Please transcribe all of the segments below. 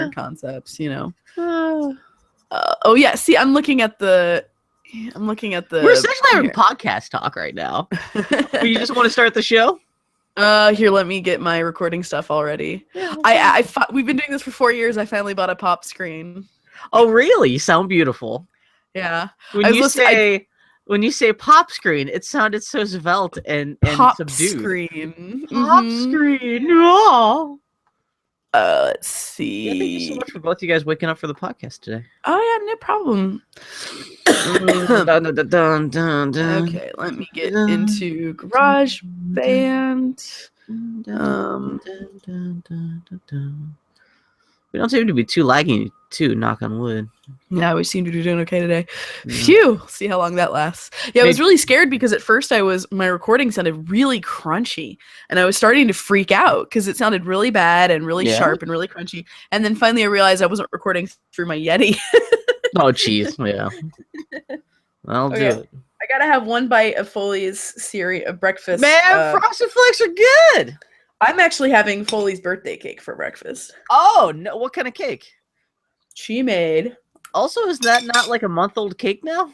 weird concepts, you know. Oh yeah, see, I'm looking at the. We're essentially having podcast talk right now. You just want to start the show? Here, let me get my recording stuff already. Yeah, we've been doing this for 4 years. I finally bought a pop screen. Oh, really? You sound beautiful. Yeah. When you say pop screen, it sounded so svelte and pop subdued. Screen. Pop screen. Oh. Let's see. Yeah, thank you so much for both you guys waking up for the podcast today. Oh yeah, no problem. Okay, let me get into GarageBand. We don't seem to be too laggy, too, knock on wood. Yeah, we seem to be doing okay today. Yeah. Phew! See how long that lasts. Yeah, I was really scared because at first my recording sounded really crunchy, and I was starting to freak out because it sounded really bad and really sharp and really crunchy. And then finally I realized I wasn't recording through my Yeti. Oh, jeez. Yeah. I'll do it. I gotta have one bite of Foley's cereal breakfast. Man, Frosted Flakes are good! I'm actually having Foley's birthday cake for breakfast. Oh, no! What kind of cake? She made. Also, is that not like a month-old cake now?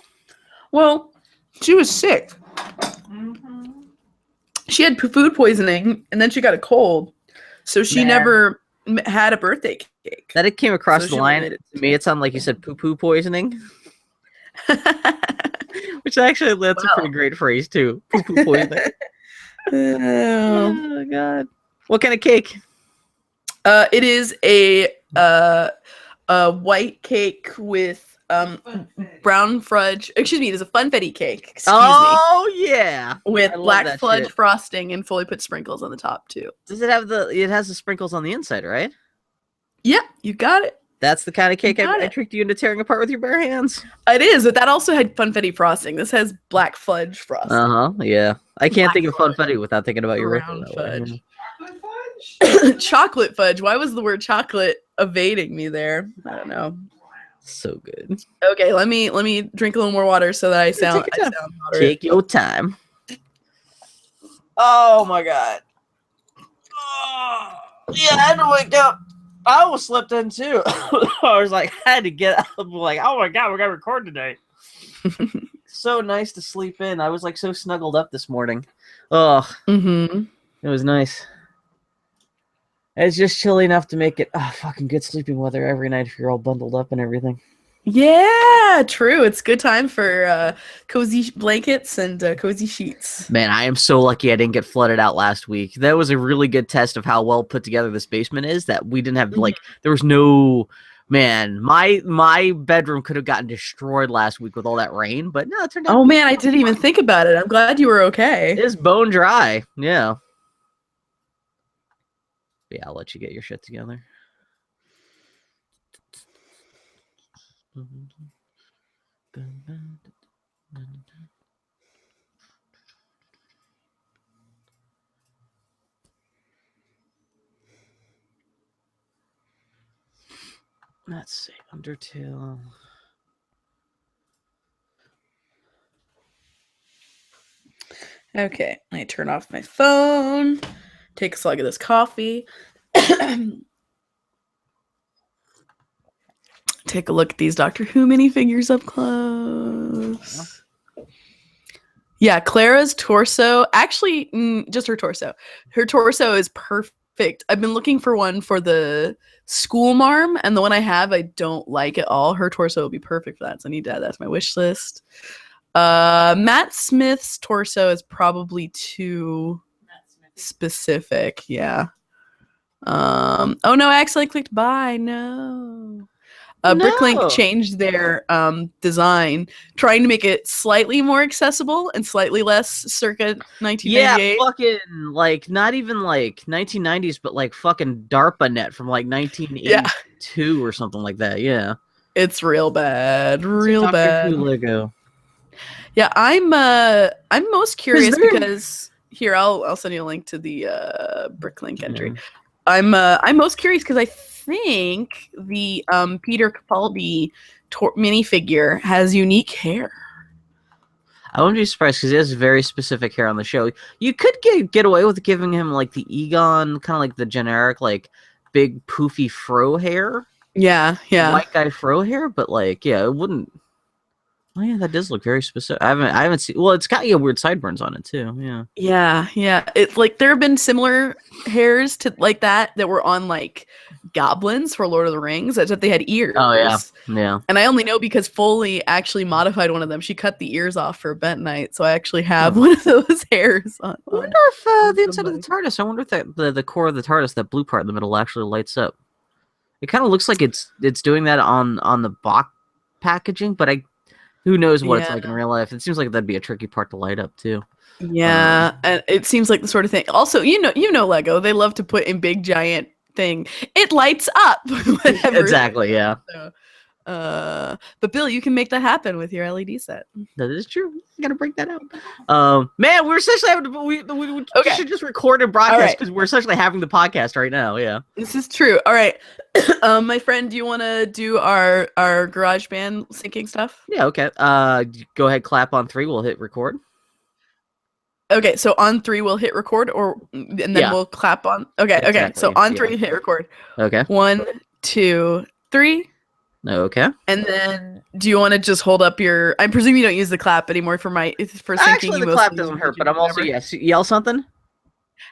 Well, she was sick. Mm-hmm. She had food poisoning, and then she got a cold, so she never had a birthday cake. That it came across the line. To me, it sounded like you said poo-poo poisoning. Which actually, that's a pretty great phrase, too. Poo-poo poisoning. Oh, God. What kind of cake? It is a white cake with brown fudge. Excuse me, it is a funfetti cake. Excuse me. Yeah. With black fudge frosting and fully put sprinkles on the top, too. Does it have it has the sprinkles on the inside, right? Yeah, you got it. That's the kind of cake I tricked you into tearing apart with your bare hands. It is, but that also had funfetti frosting. This has black fudge frosting. Yeah. I can't think of funfetti without thinking about your brown fudge. Chocolate fudge. Why was the word chocolate evading me there? I don't know. So good. Okay, let me drink a little more water so that I sound Take your time. Oh my God. Oh, yeah, I had to wake up. I almost slept in too. I was like, I had to get up. Like, oh my God, we're gonna record today. So nice to sleep in. I was like so snuggled up this morning. Oh, it was nice. It's just chilly enough to make it fucking good sleeping weather every night if you're all bundled up and everything. Yeah, true. It's good time for cozy blankets and cozy sheets. Man, I am so lucky I didn't get flooded out last week. That was a really good test of how well put together this basement is, that we didn't have, there was no... Man, my bedroom could have gotten destroyed last week with all that rain, but no, it turned out... Oh, man, I didn't even think about it. I'm glad you were okay. It is bone dry, yeah. Yeah, I'll let you get your shit together. Let's see, Undertale. Okay, I turn off my phone, take a slug of this coffee, take a look at these Doctor Who minifigures up close. Yeah, Clara's torso, actually, just her torso. Her torso is perfect. I've been looking for one for the school marm, and the one I have, I don't like at all. Her torso would be perfect for that, so I need to add that to my wish list. Matt Smith's torso is probably too specific. Yeah. Oh no, I accidentally clicked buy. No. Bricklink changed their design, trying to make it slightly more accessible and slightly less circa 1998. Yeah, fucking like not even like 1990s, but like fucking DARPANET from like 1982 or something like that. Yeah, it's real bad, real bad. Lego. Yeah, I'm most curious because here I'll send you a link to the Bricklink entry. I'm most curious because I think the Peter Capaldi minifigure has unique hair. I wouldn't be surprised because he has very specific hair on the show. You could get away with giving him like the Egon, kind of like the generic like big poofy fro hair. Yeah, yeah. white guy fro hair, but like, yeah, it wouldn't. Oh yeah, that does look very specific. I haven't seen. Well, it's got weird sideburns on it too. Yeah. Yeah, yeah. It's like there have been similar hairs to like that were on like goblins for Lord of the Rings, as if they had ears. Oh yeah, yeah. And I only know because Foley actually modified one of them. She cut the ears off for a bent night, so I actually have one of those hairs on. I wonder if the inside of the TARDIS. I wonder if the core of the TARDIS, that blue part in the middle, actually lights up. It kind of looks like it's doing that on the box packaging, but who knows what it's like in real life. It seems like that'd be a tricky part to light up too. Yeah, and it seems like the sort of thing. Also, you know Lego, they love to put in big giant thing. It lights up. Exactly, yeah. So, but Bill, you can make that happen with your LED set. That is true. I gotta break that out. Man, we're essentially having to, we should just record and broadcast because we're essentially having the podcast right now. Yeah, this is true. All right, my friend, do you want to do our GarageBand syncing stuff? Yeah. Okay. Go ahead. Clap on 3. We'll hit record. Okay, so on 3 we'll hit record, and then we'll clap on. Okay, exactly. Okay. So on 3, hit record. Okay. 1, 2, 3. Okay. And then, do you want to just hold up your? I presume you don't use the clap anymore for syncing. Actually, the clap doesn't hurt, but I'm also yell something.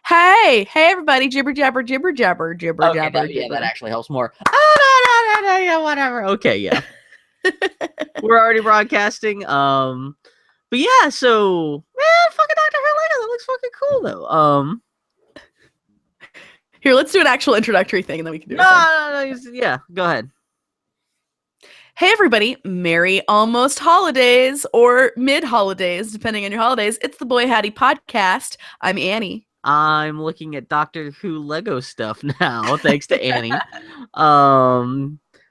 Hey, everybody! Jibber jabber, jibber jabber, jibber jabber. Yeah, that actually helps more. Yeah, whatever. Okay, yeah. We're already broadcasting. But yeah, so man, fucking Dr. Herlena, that looks fucking cool though. Here, let's do an actual introductory thing, and then we can do. No, yeah, go ahead. Hey everybody, Merry almost holidays or mid-holidays, depending on your holidays. It's the Boy Hattie podcast. I'm Annie. I'm looking at Doctor Who Lego stuff now, thanks to Annie.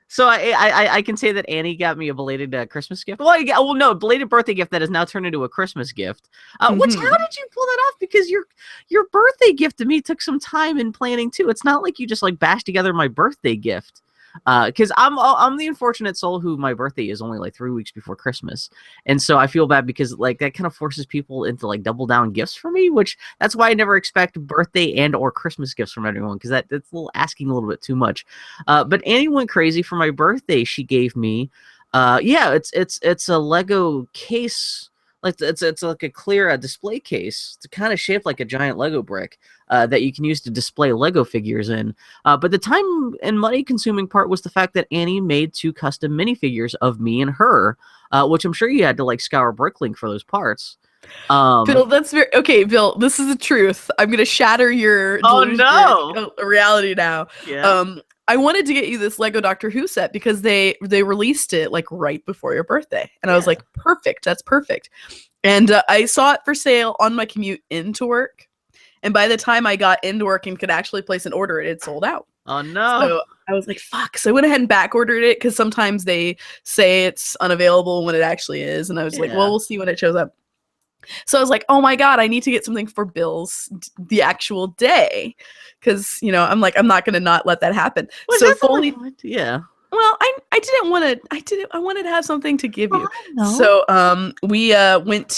So I can say that Annie got me a belated Christmas gift. Well, no, belated birthday gift that has now turned into a Christmas gift. Which, how did you pull that off? Because your birthday gift to me took some time in planning too. It's not like you just like bashed together my birthday gift. Because I'm the unfortunate soul who my birthday is only like 3 weeks before Christmas, and so I feel bad because like that kind of forces people into like double down gifts for me, which that's why I never expect birthday and or Christmas gifts from everyone, because that's asking a little bit too much. But Annie went crazy for my birthday. She gave me, it's a Lego case. Like it's like a clear display case. It's kind of shaped like a giant Lego brick that you can use to display Lego figures in. But the time and money consuming part was the fact that Annie made 2 custom minifigures of me and her, which I'm sure you had to like scour Bricklink for those parts. Bill, that's very okay. Bill, this is the truth. I'm gonna shatter your reality now. Yeah. I wanted to get you this Lego Doctor Who set because they released it like right before your birthday. And I was like, perfect. That's perfect. And I saw it for sale on my commute into work. And by the time I got into work and could actually place an order, it had sold out. Oh, no. So I was like, fuck. So I went ahead and back ordered it because sometimes they say it's unavailable when it actually is. And I was like, well, we'll see when it shows up. So I was like, oh my God, I need to get something for Bill's the actual day. Because, I'm like, I'm not going to not let that happen. So Foley, yeah. Well, I wanted to have something to give you. So we went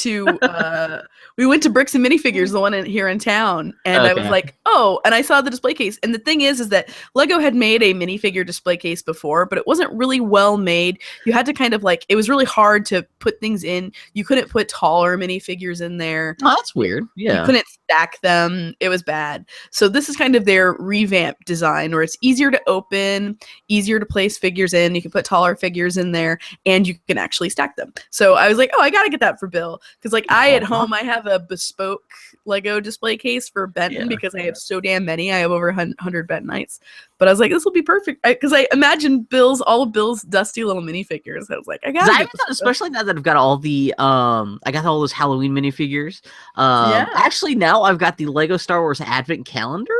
to Bricks and Minifigures, the one here in town, and I was like, oh, and I saw the display case. And the thing is that Lego had made a minifigure display case before, but it wasn't really well made. You had to kind of like, it was really hard to put things in. You couldn't put taller minifigures in there. Oh, that's weird. Yeah. You couldn't stack them. It was bad. So this is kind of their revamped design where it's easier to open, easier to place figures in. You can put taller figures in there and you can actually stack them. So I was like, oh, I got to get that for Bill. Because like at home, I have a bespoke Lego display case for Benton because I have so damn many. I have over 100 Bentonites. But I was like, this will be perfect. Because I imagine all of Bill's dusty little minifigures. I was like, I got it. Especially now that I've got all the, I got all those Halloween minifigures. Actually, now I've got the Lego Star Wars Advent Calendar.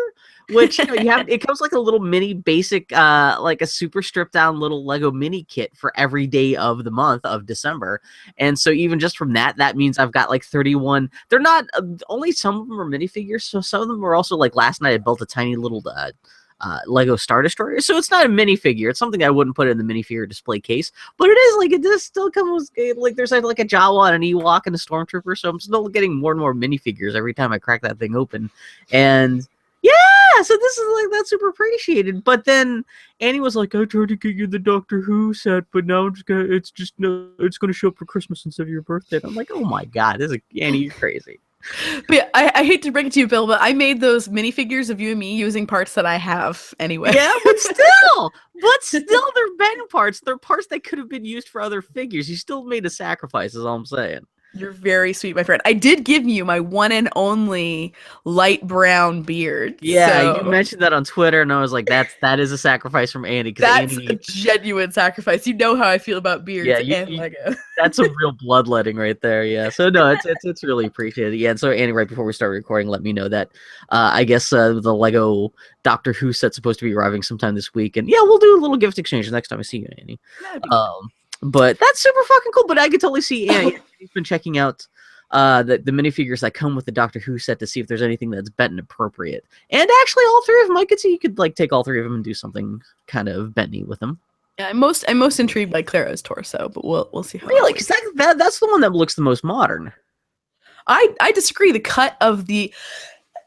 Which it comes like a little mini basic, like a super stripped down little Lego mini kit for every day of the month of December. And so even just from that means I've got like 31. They're not only some of them are minifigures. So some of them are also like last night I built a tiny little Lego Star Destroyer. So it's not a minifigure. It's something I wouldn't put in the minifigure display case, but it is like it does still come with like there's like a Jawa and an Ewok and a Stormtrooper. So I'm still getting more and more minifigures every time I crack that thing open. And yeah, so this is like that's super appreciated. But then Annie was like, "I tried to get you the Doctor Who set, but now it's gonna show up for Christmas instead of your birthday." And I'm like, "Oh my god, Annie, you're crazy." But yeah, I hate to bring it to you, Bill, but I made those minifigures of you and me using parts that I have anyway. Yeah, but still, they're Ben parts. They're parts that could have been used for other figures. You still made a sacrifice, is all I'm saying. You're very sweet, my friend. I did give you my one and only light brown beard. Yeah, you mentioned that on Twitter, and I was like, that is a sacrifice from Andy. That's a genuine sacrifice. You know how I feel about beards and Lego. That's a real bloodletting right there. Yeah. So no, it's really appreciated. Yeah. And so Andy, right before we start recording, let me know that I guess the Lego Doctor Who set's supposed to be arriving sometime this week, and yeah, we'll do a little gift exchange next time I see you, Andy. But that's super fucking cool. But I could totally see Andy's been checking out the minifigures that come with the Doctor Who set to see if there's anything that's Benton appropriate. And actually, all three of them, I could see you could like take all three of them and do something kind of Benton with them. Yeah, I'm most intrigued by Clara's torso, but we'll see how. Really, because that's the one that looks the most modern. I disagree. The cut of the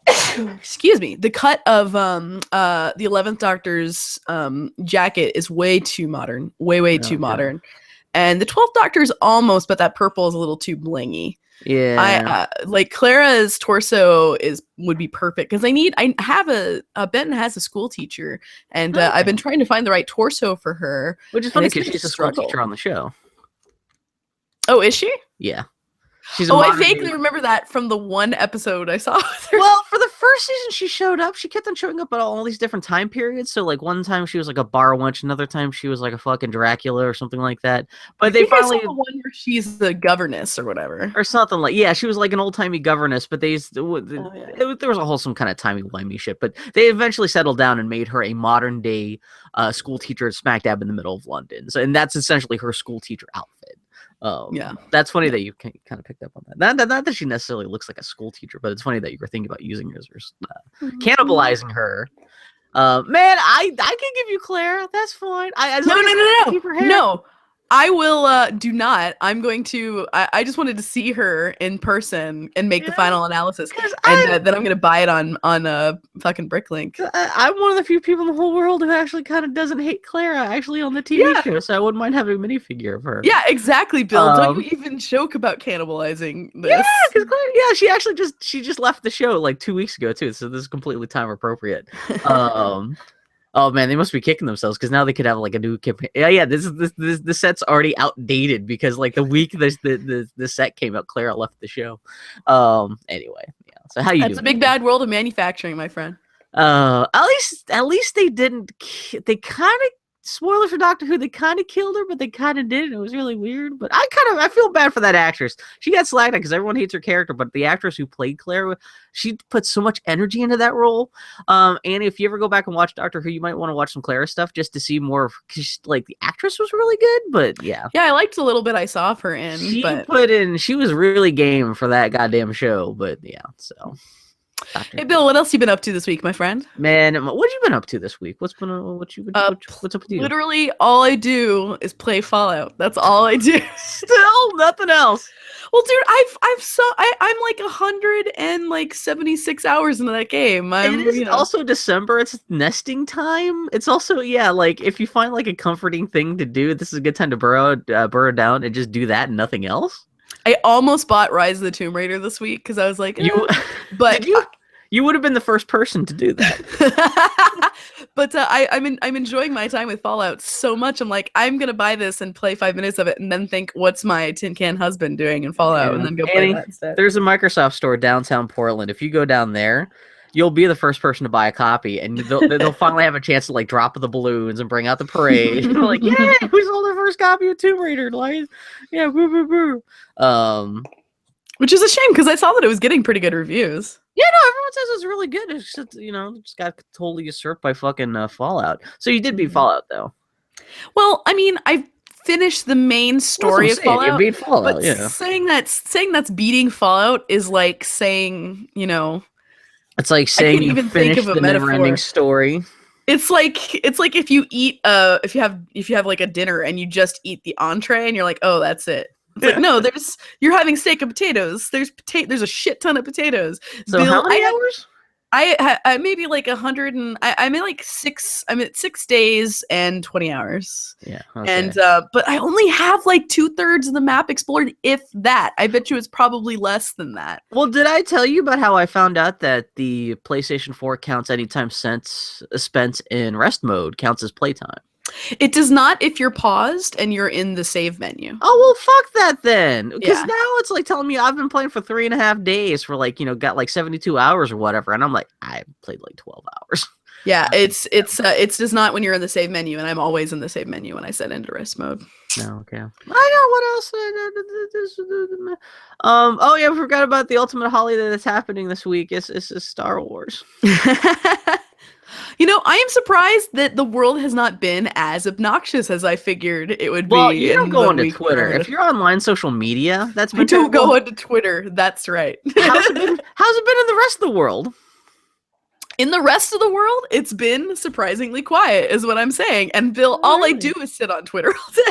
excuse me, the cut of the 11th Doctor's jacket is way too modern, way too modern. And the 12th Doctor's almost, but that purple is a little too blingy. Yeah, I like Clara's torso would be perfect because I have Benton has a school teacher, and I've been trying to find the right torso for her, which is funny because she's a school teacher on the show. Oh, is she? Yeah. I vaguely remember that from the one episode I saw with her. Well, for the first season, she showed up. She kept on showing up at all these different time periods. So, like, one time she was like a bar wench, another time she was like a fucking Dracula or something like that. But they finally I saw the one where she's the governess or whatever, or something like she was like an old timey governess. But there was a whole some kind of timey wimey shit. But they eventually settled down and made her a modern day school teacher smack dab in the middle of London. So, and that's essentially her school teacher outfit. That's funny that you kind of picked up on that. Not that she necessarily looks like a school teacher, but it's funny that you were thinking about using her as cannibalizing her. Man, I can give you Claire. That's fine. No. I will do not. I'm going to I just wanted to see her in person and make the final analysis. And then I'm gonna buy it on fucking Bricklink. I'm one of the few people in the whole world who actually kind of doesn't hate Clara actually on the TV show, so I wouldn't mind having a minifigure of her. Yeah, exactly, Bill. Don't you even joke about cannibalizing this. Yeah, because Clara, she actually just left the show like 2 weeks ago too, so this is completely time appropriate. Oh man, they must be kicking themselves because now they could have like a new campaign. Yeah. This set's already outdated because like the week the set came out, Clara left the show. Anyway, yeah. So how you doing? That's a big bad world of manufacturing, my friend. At least they didn't. They kind of spoiler for Doctor Who. They kind of killed her, but they kind of didn't. It was really weird. But I feel bad for that actress. She got slagged because everyone hates her character, but the actress who played Claire, she put so much energy into that role. And if you ever go back and watch Doctor Who, you might want to watch some Clara stuff just to see more of, because like the actress was really good. But yeah, I liked the little bit I saw of her in. She was really game for that goddamn show. But yeah, so. Hey Bill, what else you been up to this week, my friend? Man, what you been up to this week? What's up with you? Literally, all I do is play Fallout. That's all I do. Still nothing else. Well, dude, I'm like 176 hours into that game. It is also December. It's nesting time. It's also like if you find like a comforting thing to do, this is a good time to burrow down and just do that and nothing else. I almost bought Rise of the Tomb Raider this week because I was like, but you would have been the first person to do that. But I'm enjoying my time with Fallout so much. I'm like, I'm gonna buy this and play 5 minutes of it, and then think, what's my tin can husband doing in Fallout, and then go play that instead. There's a Microsoft store downtown Portland. If you go down there, you'll be the first person to buy a copy, and they'll finally have a chance to like drop the balloons and bring out the parade. Like, yeah, we sold our first copy of Tomb Raider. Like, yeah, boo boo boo. Which is a shame because I saw that it was getting pretty good reviews. Yeah, no, everyone says it's really good. It's just, just got totally usurped by fucking Fallout. So you did beat Fallout, though. Well, I mean, I finished the main story of Fallout. You beat Fallout, but saying that's beating Fallout is like saying, it's like saying you finished the never-ending story. It's like if you eat if you have like a dinner and you just eat the entree and you're like, oh, that's it. It's like, no, you're having steak and potatoes. There's a shit ton of potatoes. So Bill, how many hours? I maybe like 100 and I'm in like I'm at 6 days and 20 hours. Yeah. Okay. And but I only have like 2/3 of the map explored, if that. I bet you it's probably less than that. Well, did I tell you about how I found out that the PlayStation 4 counts any time spent in rest mode counts as playtime? It does not if you're paused and you're in the save menu. Oh, well, fuck that then. Because Yeah. now it's like telling me I've been playing for 3.5 days for like, got like 72 hours or whatever. And I'm like, I played like 12 hours. Yeah, it's just not when you're in the save menu, and I'm always in the save menu when I set into rest mode. No, okay. I know what else. Oh yeah, I forgot about the ultimate holiday that's happening this week. It's Star Wars. I am surprised that the world has not been as obnoxious as I figured it would be. Well, you don't go onto Twitter. If you're online social media, that's been I don't go onto Twitter. That's right. How's it been in the rest of the world? In the rest of the world, it's been surprisingly quiet, is what I'm saying. And Bill, all I do is sit on Twitter all day.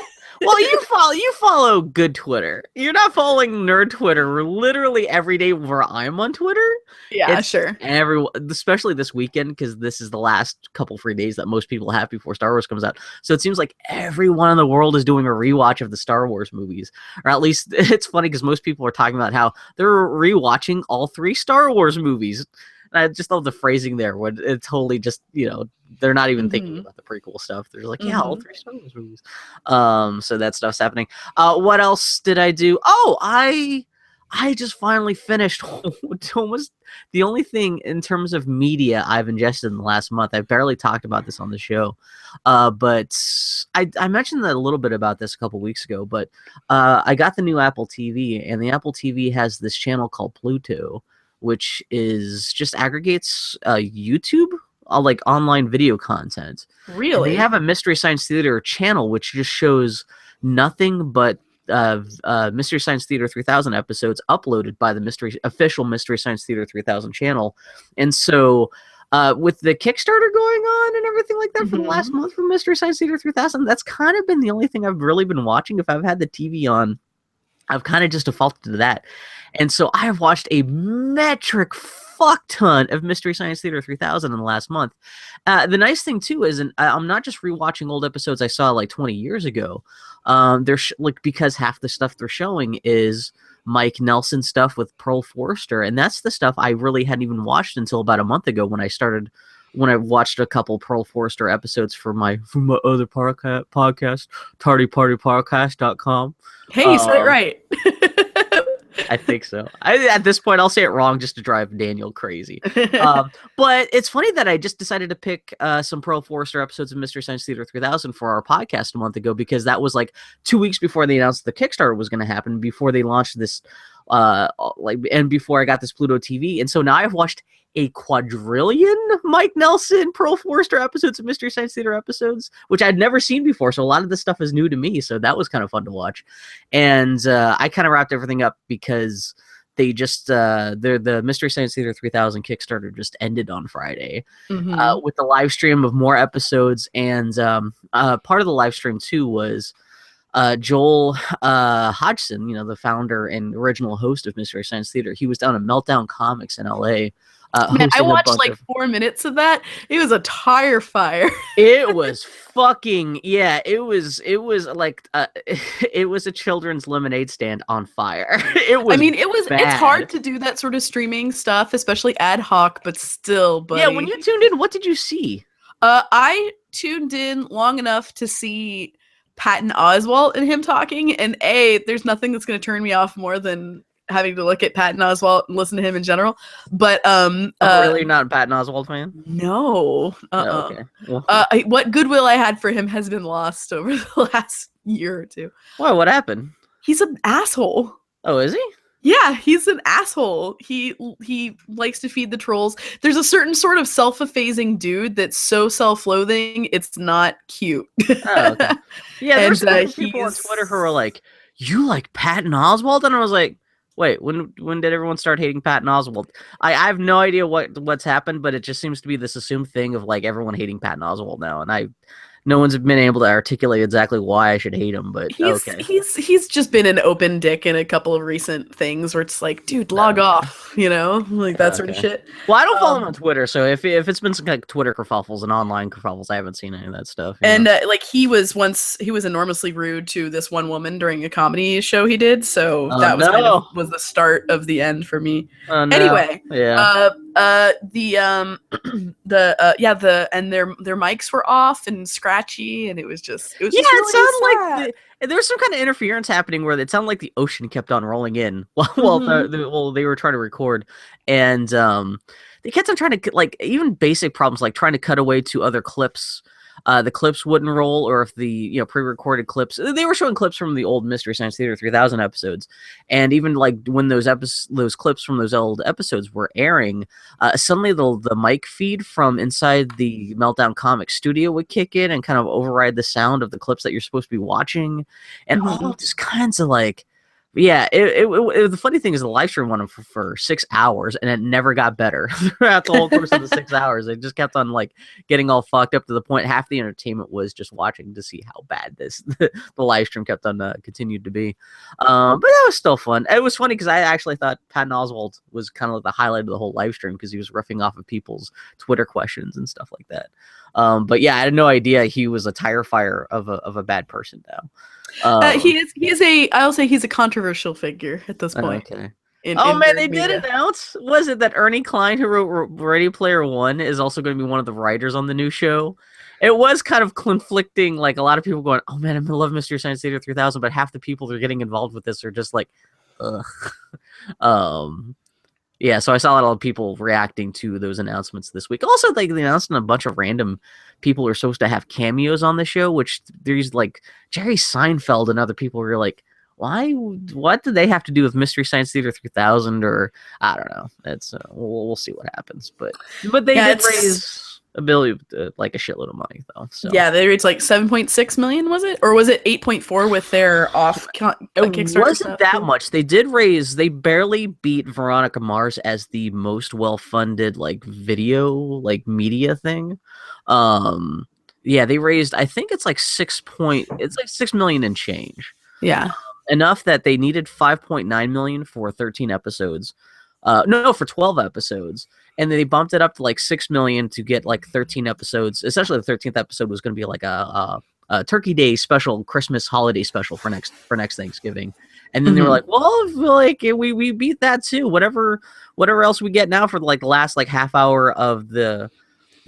Well, you follow good Twitter. You're not following nerd Twitter literally every day where I'm on Twitter. Yeah, sure. Everyone, especially this weekend, because this is the last couple free days that most people have before Star Wars comes out. So it seems like everyone in the world is doing a rewatch of the Star Wars movies. Or at least it's funny because most people are talking about how they're rewatching all 3 Star Wars movies. And I just love the phrasing there when it's totally just, they're not even thinking about the prequel stuff. They're like, yeah, all 3 Star Wars movies. So that stuff's happening. What else did I do? Oh, I just finally finished almost the only thing in terms of media I've ingested in the last month. I barely talked about this on the show, but I mentioned that a little bit about this a couple weeks ago, but I got the new Apple TV, and the Apple TV has this channel called Pluto, which is just aggregates YouTube, like online video content. Really? And they have a Mystery Science Theater channel, which just shows nothing but Mystery Science Theater 3000 episodes uploaded by the official Mystery Science Theater 3000 channel. And so with the Kickstarter going on and everything like that for the last month for Mystery Science Theater 3000, that's kind of been the only thing I've really been watching. If I've had the TV on, I've kind of just defaulted to that. And so I have watched a metric fuck ton of Mystery Science Theater 3000 in the last month. The nice thing too is, I'm not just rewatching old episodes I saw like 20 years ago. Because half the stuff they're showing is Mike Nelson stuff with Pearl Forrester, and that's the stuff I really hadn't even watched until about a month ago when I watched a couple Pearl Forrester episodes for my other podcast, tardypartypodcast.com. Hey, you said it right. I think so. At this point, I'll say it wrong just to drive Daniel crazy. But it's funny that I just decided to pick some Pearl Forrester episodes of Mystery Science Theater 3000 for our podcast a month ago, because that was like 2 weeks before they announced the Kickstarter was going to happen, before they launched this, and before I got this Pluto TV. And so now I've watched a quadrillion Mike Nelson Pearl Forrester episodes of Mystery Science Theater episodes, which I'd never seen before. So a lot of this stuff is new to me. So that was kind of fun to watch. And I kind of wrapped everything up because they just the Mystery Science Theater 3000 Kickstarter just ended on Friday with the live stream of more episodes. And part of the live stream too was Joel Hodgson, the founder and original host of Mystery Science Theater. He was down at Meltdown Comics in LA. Man, I watched like 4 minutes of that. It was a tire fire. It was fucking, yeah, it was like it was a children's lemonade stand on fire. It's hard to do that sort of streaming stuff, especially ad hoc, but still, buddy. Yeah, when you tuned in, what did you see? I tuned in long enough to see Patton Oswalt and him talking, and there's nothing that's going to turn me off more than having to look at Patton Oswalt and listen to him in general. But really not a Patton Oswalt fan? No. Okay. Well. What goodwill I had for him has been lost over the last year or two. Why? What happened? He's an asshole. Oh, is he? Yeah, he's an asshole. He likes to feed the trolls. There's a certain sort of self-effacing dude that's so self-loathing, it's not cute. Oh, okay. Yeah, there's people on Twitter who are like, "You like Patton Oswalt?" And I was like, wait, when did everyone start hating Patton Oswalt? I have no idea what's happened, but it just seems to be this assumed thing of like everyone hating Patton Oswalt now, and no one's been able to articulate exactly why I should hate him, but okay. He's just been an open dick in a couple of recent things where it's like, dude, log off, like that sort of shit. Well, I don't follow him on Twitter, so if it's been some like Twitter kerfuffles and online kerfuffles, I haven't seen any of that stuff. And like he was enormously rude to this one woman during a comedy show he did, so that was kind of was the start of the end for me. Anyway, their mics were off and scratchy, and it was really it sounded like there was some kind of interference happening where it sounded like the ocean kept on rolling in while they were trying to record, and they kept on trying to like even basic problems like trying to cut away to other clips. The clips wouldn't roll, or if the pre-recorded clips, they were showing clips from the old Mystery Science Theater 3000 episodes, and even like when those clips from those old episodes were airing, suddenly the mic feed from inside the Meltdown Comics studio would kick in and kind of override the sound of the clips that you're supposed to be watching, and all just kinds of like. Yeah, the funny thing is the live stream went on for 6 hours, and it never got better throughout the whole course of the 6 hours. It just kept on like getting all fucked up to the point half the entertainment was just watching to see how bad the live stream kept on continued to be. But that was still fun. It was funny because I actually thought Patton Oswalt was kind of like the highlight of the whole live stream because he was riffing off of people's Twitter questions and stuff like that. But yeah, I had no idea he was a tire fire of a bad person now. I'll say he's a controversial figure at this point. Okay. They did announce. Was it that Ernie Klein, who wrote Ready Player One, is also going to be one of the writers on the new show? It was kind of conflicting. Like a lot of people going, "Oh man, I love Mystery Science Theater 3000," but half the people that are getting involved with this are just like, ugh. Yeah, so I saw a lot of people reacting to those announcements this week. Also, like they announced a bunch of random people who are supposed to have cameos on the show, which there's like Jerry Seinfeld and other people were like, why? What did they have to do with Mystery Science Theater 3000? Or I don't know. It's we'll see what happens. But they did raise like a shitload of money though. So yeah, they raised like 7.6 million, was it, or was it 8.4 with their off Kickstarter? It wasn't that much. They did raise. They barely beat Veronica Mars as the most well-funded like video like media thing. Yeah, they raised. I think it's like 6 million and change. Yeah, enough that they needed 5.9 million for 13 episodes. For 12 episodes. And then they bumped it up to like 6 million to get like 13 episodes. Essentially, the 13th episode was going to be like a Turkey Day special, Christmas holiday special for next Thanksgiving. And then they were like, well, like we beat that too. Whatever else we get now for like the last like half hour of the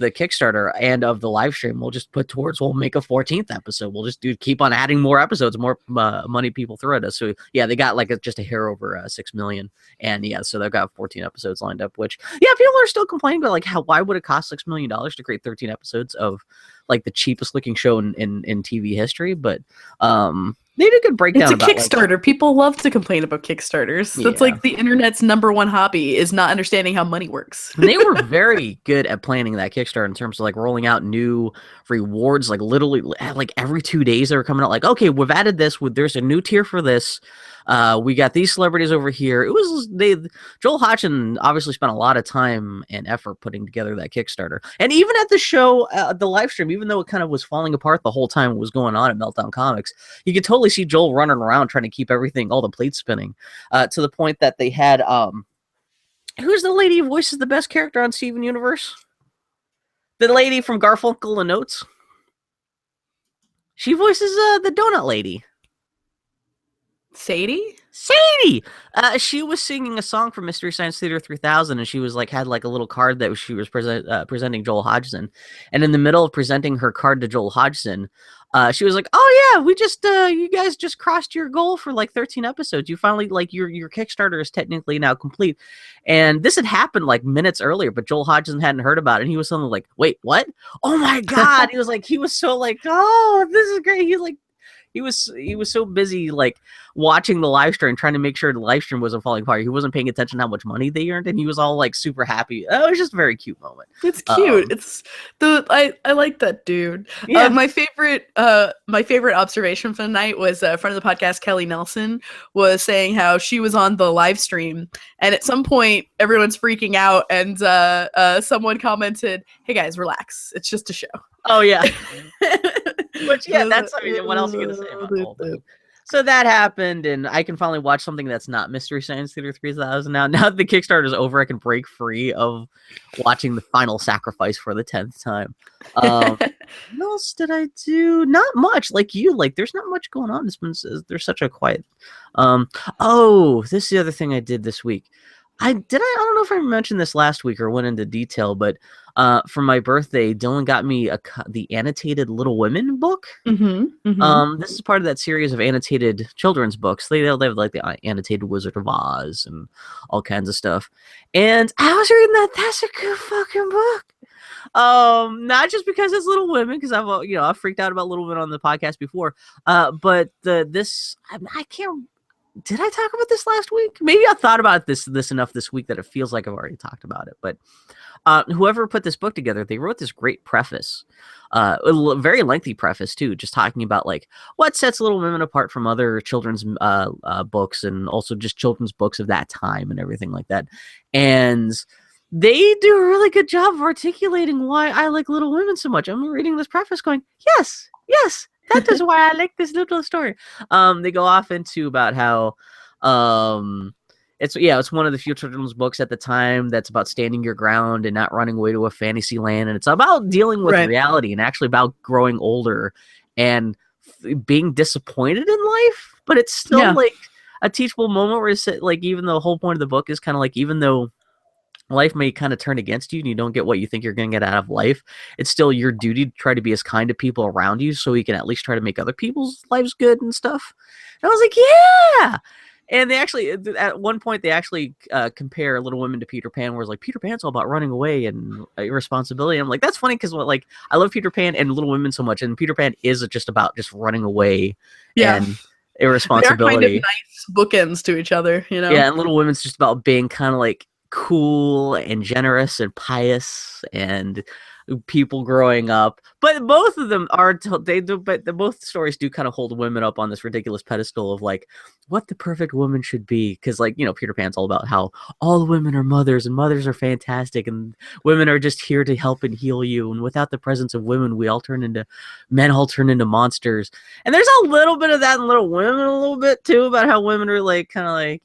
Kickstarter and of the live stream, we'll just put towards. We'll make a 14th episode. We'll just keep on adding more episodes, more money people throw at us. So yeah, they got like just a hair over 6 million, and yeah, so they've got 14 episodes lined up. Which yeah, people are still complaining about like why would it cost $6 million to create 13 episodes of like the cheapest looking show in TV history, but they did a good breakdown. It's a Kickstarter. Like, people love to complain about Kickstarters. That's like the internet's #1 hobby is not understanding how money works. They were very good at planning that Kickstarter in terms of like rolling out new rewards, like literally like every 2 days they were coming out like, okay, we've added this. There's a new tier for this. We got these celebrities over here. Joel Hodgson obviously spent a lot of time and effort putting together that Kickstarter. And even at the show, the live stream, even though it kind of was falling apart the whole time it was going on at Meltdown Comics, you could totally see Joel running around trying to keep all the plates spinning, to the point that they had, who's the lady who voices the best character on Steven Universe? The lady from Garfunkel and Oates. She voices the donut lady. Sadie? She was singing a song from Mystery Science Theater 3000, and she was like had like a little card that she was presenting Joel Hodgson, and in the middle of presenting her card to Joel Hodgson, she was like, "Oh yeah, we just you guys just crossed your goal for like 13 episodes. You finally like your Kickstarter is technically now complete." And this had happened like minutes earlier, but Joel Hodgson hadn't heard about it, and he was suddenly like, "Wait, what? Oh my god!" He was so like, "Oh, this is great." He was so busy like watching the live stream, trying to make sure the live stream wasn't falling apart. He wasn't paying attention to how much money they earned, and he was all like super happy. It was just a very cute moment. It's cute. I like that dude. Yeah. My favorite observation for the night was a friend of the podcast, Kelly Nelson, was saying how she was on the live stream, and at some point everyone's freaking out, and someone commented, "Hey guys, relax. It's just a show." Oh yeah. But yeah, what else are you gonna say about the whole thing? So that happened, and I can finally watch something that's not Mystery Science Theater 3000 now. Now that the Kickstarter is over, I can break free of watching the final sacrifice for the 10th time. What else did I do? Not much. Like you, like there's not much going on. There's such a quiet. This is the other thing I did this week. I don't know if I mentioned this last week or went into detail, but for my birthday, Dylan got me the annotated Little Women book. This is part of that series of annotated children's books. They have like the annotated Wizard of Oz and all kinds of stuff. And I was reading that. That's a good fucking book. Not just because it's Little Women, because I've freaked out about Little Women on the podcast before. But I can't. Did I talk about this last week? Maybe I thought about this enough this week that it feels like I've already talked about it. But whoever put this book together, they wrote this great preface, a very lengthy preface too, just talking about like what sets Little Women apart from other children's books, and also just children's books of that time and everything like that. And they do a really good job of articulating why I like Little Women so much. I'm reading this preface going, yes. That is why I like this little story. They go off into about how it's one of the few children's books at the time that's about standing your ground and not running away to a fantasy land, and it's about dealing with reality and actually about growing older and being disappointed in life, but it's still like a teachable moment where it's like, even though the whole point of the book is kind of like, even though life may kind of turn against you and you don't get what you think you're going to get out of life, it's still your duty to try to be as kind to people around you so you can at least try to make other people's lives good and stuff. And I was like, yeah. And they actually, at one point, they actually compare Little Women to Peter Pan, where it's like, Peter Pan's all about running away and irresponsibility. I'm like, that's funny because like I love Peter Pan and Little Women so much, and Peter Pan is just about just running away and irresponsibility. They're kind of nice bookends to each other, you know? Yeah, and Little Women's just about being kind of like cool and generous and pious and people growing up. But both of them both stories do kind of hold women up on this ridiculous pedestal of like what the perfect woman should be, because like, Peter Pan's all about how all women are mothers and mothers are fantastic and women are just here to help and heal you, and without the presence of women men all turn into monsters. And there's a little bit of that in Little Women, a little bit too, about how women are like kind of like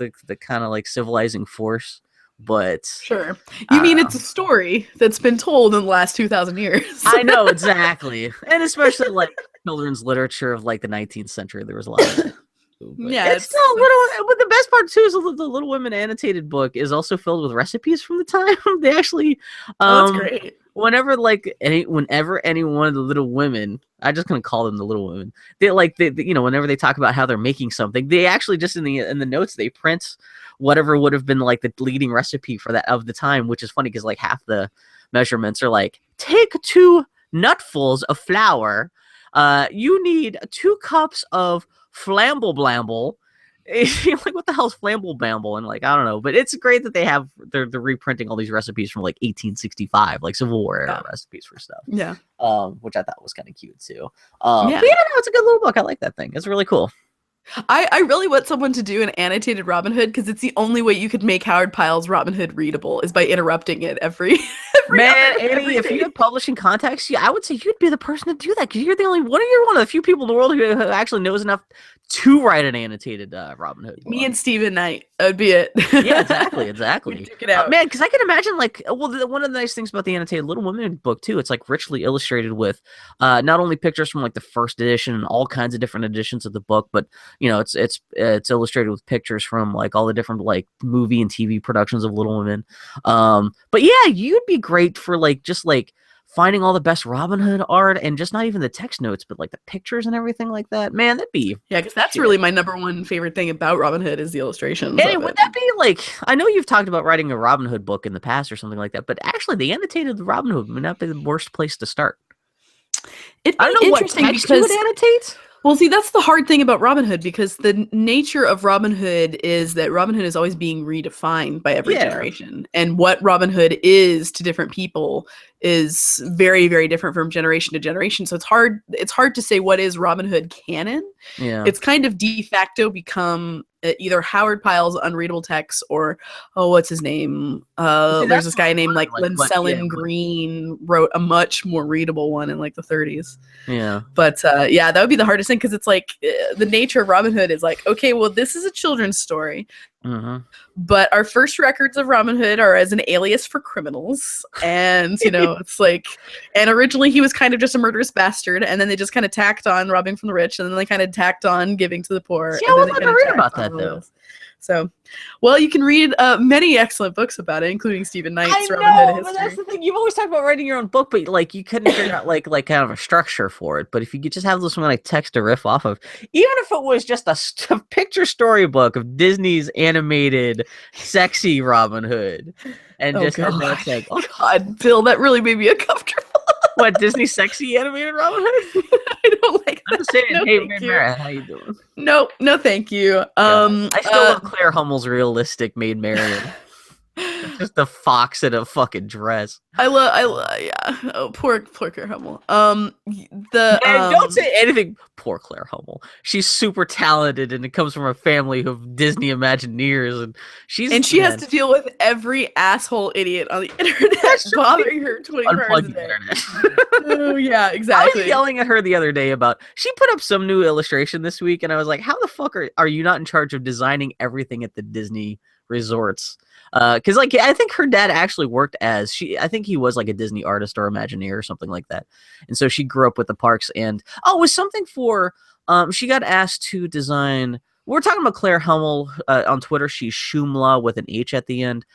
like the kind of like civilizing force. But sure, you mean it's a story that's been told in the last 2,000 years. I know, exactly. And especially like children's literature of like the 19th century, there was a lot of that. Yeah, it's still little. But the best part too is the Little Women annotated book is also filled with recipes from the time. They actually, that's great. Whenever any one of the Little Women, I'm just gonna call them the Little Women. They whenever they talk about how they're making something, they actually just in the notes they print whatever would have been like the leading recipe for that of the time, which is funny because like half the measurements are like, take 2 nutfuls of flour. You need 2 cups of flamble blamble. Like, what the hell is flamble bamble? And like, I don't know, but it's great that they're reprinting all these recipes from like 1865, like Civil War era recipes for stuff. Yeah. Which I thought was kind of cute too. But yeah, no, it's a good little book. I like that thing. It's really cool. I really want someone to do an annotated Robin Hood, because it's the only way you could make Howard Pyle's Robin Hood readable is by interrupting it every Annie, if you had publishing contacts, I would say you'd be the person to do that, because you're one of the few people in the world who actually knows enough to write an annotated Robin Hood book. Me and Stephen Knight, that would be it. Yeah, exactly. Check it out. Man, because I can imagine one of the nice things about the annotated Little Women book too, it's like richly illustrated with not only pictures from like the first edition and all kinds of different editions of the book, but it's illustrated with pictures from like all the different like movie and TV productions of Little Women. But yeah, you'd be great for like just like finding all the best Robin Hood art, and just not even the text notes, but like the pictures and everything like that. Man, that'd be because that's really my number one favorite thing about Robin Hood is the illustrations. Hey, would that be like, I know you've talked about writing a Robin Hood book in the past or something like that, but actually the annotated Robin Hood would not be the worst place to start. I don't know what text you would annotate. Well, see, that's the hard thing about Robin Hood, because the nature of Robin Hood is that Robin Hood is always being redefined by every generation. And what Robin Hood is to different people is very, very different from generation to generation. So it's hard to say what is Robin Hood canon. Yeah. It's kind of de facto become either Howard Pyle's Unreadable Texts or what's his name? There's this guy named like Linsellen Green wrote a much more readable one in like the 30s. Yeah. But that would be the hardest thing because it's like the nature of Robin Hood is like, okay, well, this is a children's story. Mm-hmm. But our first records of Robin Hood are as an alias for criminals. And, it's like, and originally he was kind of just a murderous bastard. And then they just kind of tacked on robbing from the rich. And then they kind of tacked on giving to the poor. See, I would love to read about that, though. So, well, you can read many excellent books about it, including Stephen Knight's Robin Hood history. But that's the thing. You've always talked about writing your own book, but like you couldn't figure out like kind of a structure for it. But if you could just have this one like text to riff off of, even if it was just a picture storybook of Disney's animated, sexy Robin Hood, and it's like, oh God, Bill, that really made me uncomfortable. What, Disney sexy animated Robin Hood? I don't like that. I'm just saying, hey, Mary, how you doing? No, thank you. I still love Claire Hummel's realistic Maid Marian. It's just a fox in a fucking dress. I love, yeah. Oh, poor Claire Hummel. Don't say anything. Poor Claire Hummel. She's super talented, and it comes from a family of Disney Imagineers, and she has to deal with every asshole idiot on the internet bothering her 24 hours a day. Oh yeah, exactly. I was yelling at her the other day about she put up some new illustration this week, and I was like, "How the fuck are you not in charge of designing everything at the Disney resorts?" Because like I think her dad actually worked I think he was like a Disney artist or Imagineer or something like that, and so she grew up with the parks. And it was something for she got asked to design. We're talking about Claire Hummel on Twitter. She's Shumla with an H at the end.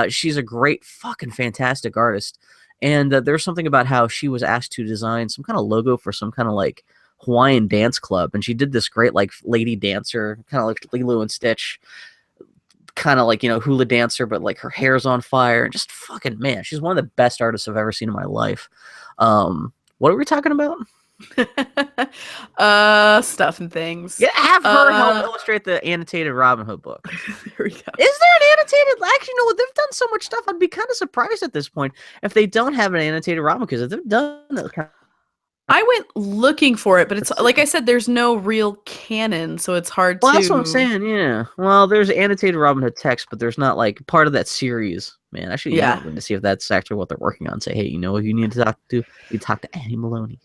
She's a great fucking fantastic artist, and there's something about how she was asked to design some kind of logo for some kind of like Hawaiian dance club, and she did this great like lady dancer, kind of like Lilo and Stitch. Kind of like, hula dancer, but like her hair's on fire, and just fucking, man, she's one of the best artists I've ever seen in my life. What are we talking about? Stuff and things. Yeah, have her help illustrate the annotated Robin Hood book. There we go. Is there an annotated? Actually, no, they've done so much stuff. I'd be kind of surprised at this point if they don't have an annotated Robin, because if they've done it. I went looking for it, but it's like I said, there's no real canon, so it's hard to. Well, that's what I'm saying. Yeah. Well, there's annotated Robin Hood text, but there's not like part of that series. Man, I should email them to see if that's actually what they're working on. Say, hey, if you need to talk to, you talk to Annie Maloney.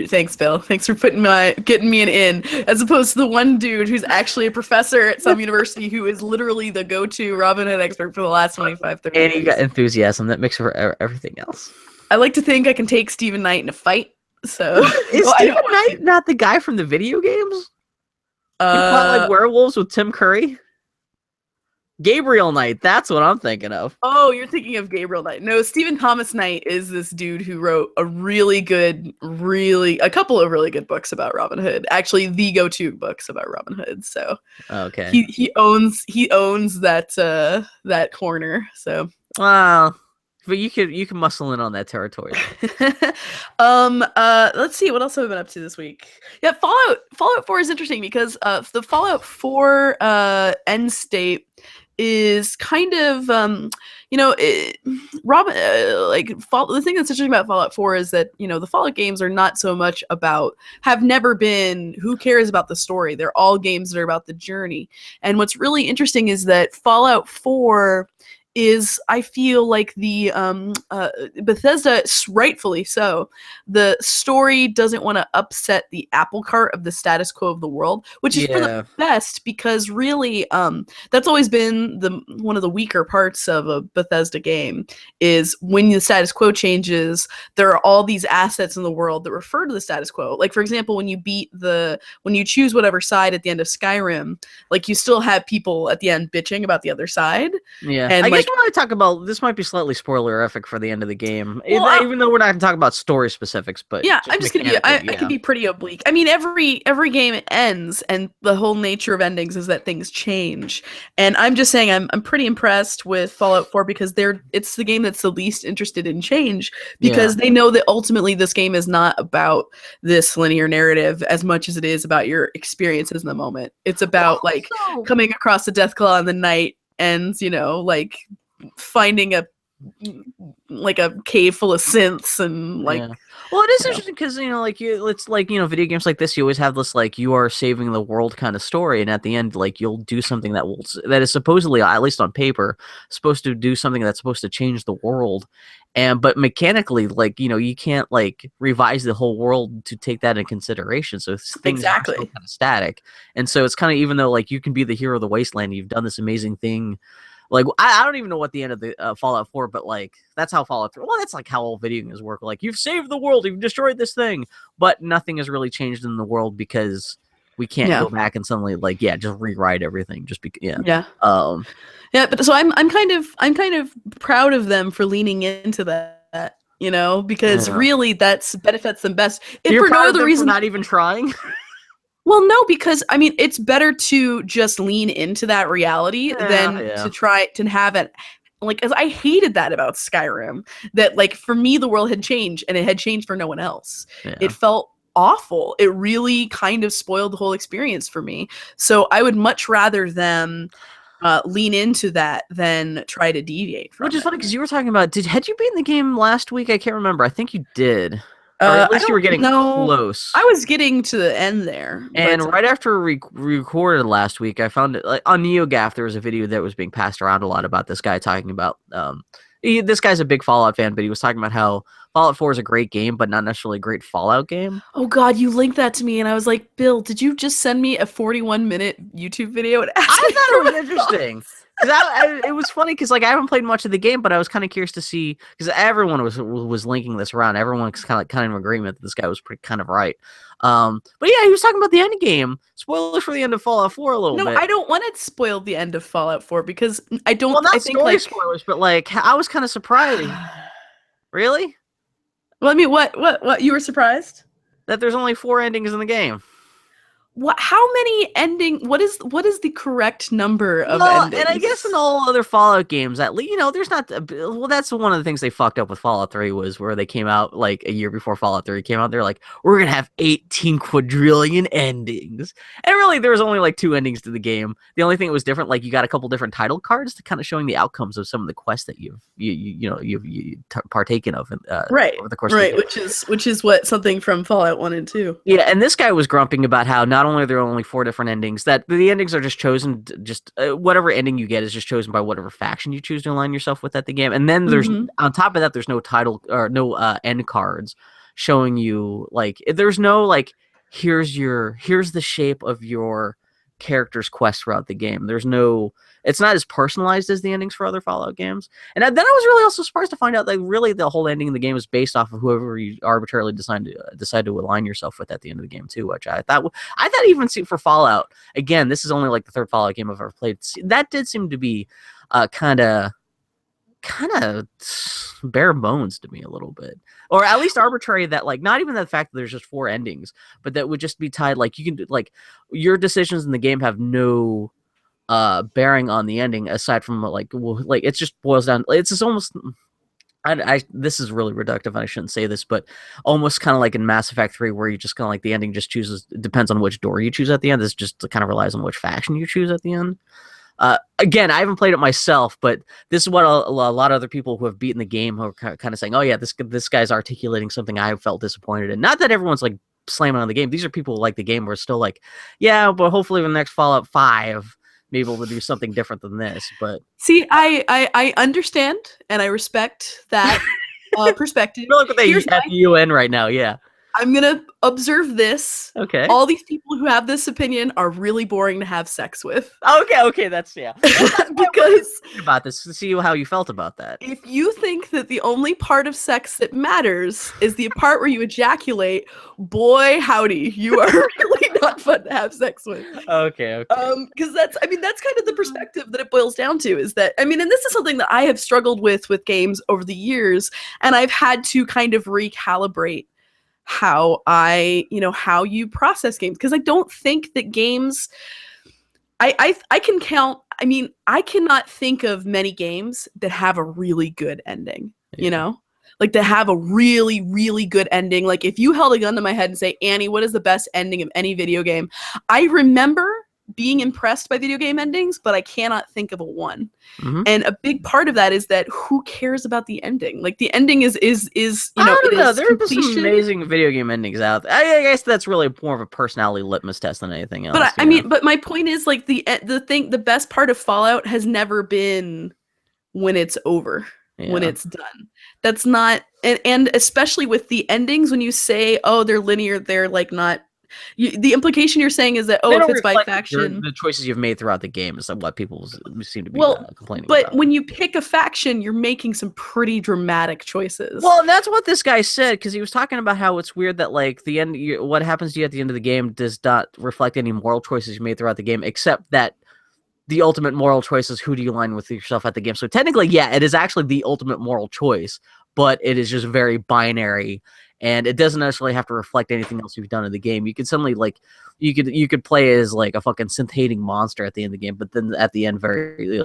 Thanks, Bill. Thanks for getting me an in, as opposed to the one dude who's actually a professor at some university who is literally the go-to Robin Hood expert for the last 25, 30 years. And you got enthusiasm that makes for everything else. I like to think I can take Stephen Knight in a fight. So is Stephen Knight not the guy from the video games? He fought like werewolves with Tim Curry. Gabriel Knight, that's what I'm thinking of. Oh, you're thinking of Gabriel Knight. No, Stephen Thomas Knight is this dude who wrote a couple of really good books about Robin Hood. Actually, the go-to books about Robin Hood. So okay, he owns that corner. So wow. But you can muscle in on that territory. Let's see, what else have I been up to this week? Yeah, Fallout 4 is interesting because the Fallout 4 end state is kind of the thing that's interesting about Fallout 4 is that the Fallout games are not so much have never been who cares about the story. They're all games that are about the journey. And what's really interesting is that Fallout 4 is, I feel like, the Bethesda, rightfully so, the story doesn't want to upset the apple cart of the status quo of the world, which is for the best, because really that's always been one of the weaker parts of a Bethesda game, is when the status quo changes, there are all these assets in the world that refer to the status quo. Like, for example, when you choose whatever side at the end of Skyrim, like, you still have people at the end bitching about the other side. Yeah, and I guess when I talk about this, might be slightly spoilerific for the end of the game, even though we're not going to talk about story specifics. But yeah, I'm just gonna I can be pretty oblique. I mean, every game ends, and the whole nature of endings is that things change. And I'm just saying, I'm pretty impressed with Fallout 4 because it's the game that's the least interested in change, because they know that ultimately this game is not about this linear narrative as much as it is about your experiences in the moment. It's about coming across a Deathclaw in the night and finding a cave full of synths and Well, it is interesting because it's like video games like this. You always have this like you are saving the world kind of story, and at the end, like you'll do something that is supposedly, at least on paper, supposed to do something that's supposed to change the world, but mechanically, like you can't like revise the whole world to take that into consideration. So things are still kind of static, and so it's kind of, even though like you can be the hero of the wasteland, you've done this amazing thing. Like, I don't even know what the end of the Fallout 4, but, like, that's how Fallout 3... Well, that's, like, how all video games work. Like, you've saved the world, you've destroyed this thing, but nothing has really changed in the world because we can't go back and suddenly, like, just rewrite everything. Just because, Yeah. But so I'm kind of proud of them for leaning into that, because really that's benefits them best. If You're for no other reason, for not even trying. Well, no, because I mean, it's better to just lean into that reality than to try to have it. Like, as I hated that about Skyrim, that like for me the world had changed and it had changed for no one else. Yeah. It felt awful. It really kind of spoiled the whole experience for me. So I would much rather them lean into that than try to deviate from it. Which is funny because you were talking about, had you beaten the game last week? I can't remember. I think you did. Or at least you were getting close. I was getting to the end there. And right after we recorded last week, I found it like on NeoGAF. There was a video that was being passed around a lot about this guy talking about. This guy's a big Fallout fan, but he was talking about how Fallout 4 is a great game, but not necessarily a great Fallout game. Oh God, you linked that to me, and I was like, Bill, did you just send me a 41-minute YouTube video? I thought it was interesting. It was funny because like I haven't played much of the game, but I was kind of curious to see, because everyone was linking this around. Everyone was kind of in agreement that this guy was pretty kind of right. But yeah, he was talking about the end game. Spoilers for the end of Fallout 4 a little bit. No, I don't want to spoil the end of Fallout 4 because I don't. Well, not I think story spoilers, but like I was kind of surprised. Really? Well, I mean, what? You were surprised that there's only 4 endings in the game. What? How many ending? What is the correct number of endings? And I guess in all other Fallout games, at least there's not. Well, that's one of the things they fucked up with Fallout 3 was where they came out like a year before Fallout 3 came out. They're like, we're gonna have 18 quadrillion endings, and really there was only like 2 endings to the game. The only thing that was different, like you got a couple different title cards to kind of showing the outcomes of some of the quests that you've partaken of over the course of the game. which is what something from Fallout 1 and 2. Yeah, and this guy was grumping about how not only are there only 4 different endings, that the endings are just chosen, whatever ending you get is just chosen by whatever faction you choose to align yourself with at the game. And then there's on top of that, there's no title or no end cards showing you like there's no like here's the shape of your character's quest throughout the game. It's not as personalized as the endings for other Fallout games. And then I was really also surprised to find out that really the whole ending of the game is based off of whoever you arbitrarily decide to align yourself with at the end of the game too, which I thought even for Fallout, again, this is only like the 3rd Fallout game I've ever played. That did seem to be kind of bare bones to me a little bit, or at least arbitrary, that like not even the fact that there's just 4 endings, but that would just be tied, like you can do like your decisions in the game have no bearing on the ending aside from like it just boils down, it's just almost this is really reductive and I shouldn't say this, but almost kind of like in Mass Effect 3 where you just kind of like the ending just depends on which door you choose at the end. This just kind of relies on which faction you choose at the end. Again, I haven't played it myself, but this is what a lot of other people who have beaten the game who are kind of saying, oh yeah, this guy's articulating something I felt disappointed in. Not that everyone's like slamming on the game. These are people who like the game who are still like, yeah, but hopefully in the next Fallout 5 be able to do something different than this. But see, I understand and I respect that perspective. Look at that UN right now, yeah. I'm going to observe this. Okay. All these people who have this opinion are really boring to have sex with. Okay, that's, yeah. Because about this, to see how you felt about that. If you think that the only part of sex that matters is the part where you ejaculate, boy, howdy, you are really not fun to have sex with. Okay. Because that's kind of the perspective that it boils down to, is that, and this is something that I have struggled with games over the years, and I've had to kind of recalibrate how how you process games, because I don't think that games, I can count, I cannot think of many games that have a really good ending, like that have a really, really good ending. Like if you held a gun to my head and say, Annie, what is the best ending of any video game? I remember being impressed by video game endings, but I cannot think of a one. Mhm. And a big part of that is that who cares about the ending? Like the ending is I don't know. is There have been some completion. amazing video game endings out there. I guess that's really more of a personality litmus test than anything else. But I mean, but my point is like the best part of Fallout has never been when it's over, when it's done. That's not, and especially with the endings, when you say, oh, they're linear, they're like not. The implication you're saying is that, oh, if it's by faction, the choices you've made throughout the game is what people seem to be complaining but about. when you pick a faction, you're making some pretty dramatic choices. Well, and that's what this guy said, because he was talking about how it's weird that like the end, what happens to you at the end of the game does not reflect any moral choices you made throughout the game, except that the ultimate moral choice is who do you align with yourself at the game. So technically, yeah, it is actually the ultimate moral choice, but it is just very binary. And it doesn't necessarily have to reflect anything else you've done in the game. You could suddenly like, you could play as like a fucking synth-hating monster at the end of the game, but then at the end, very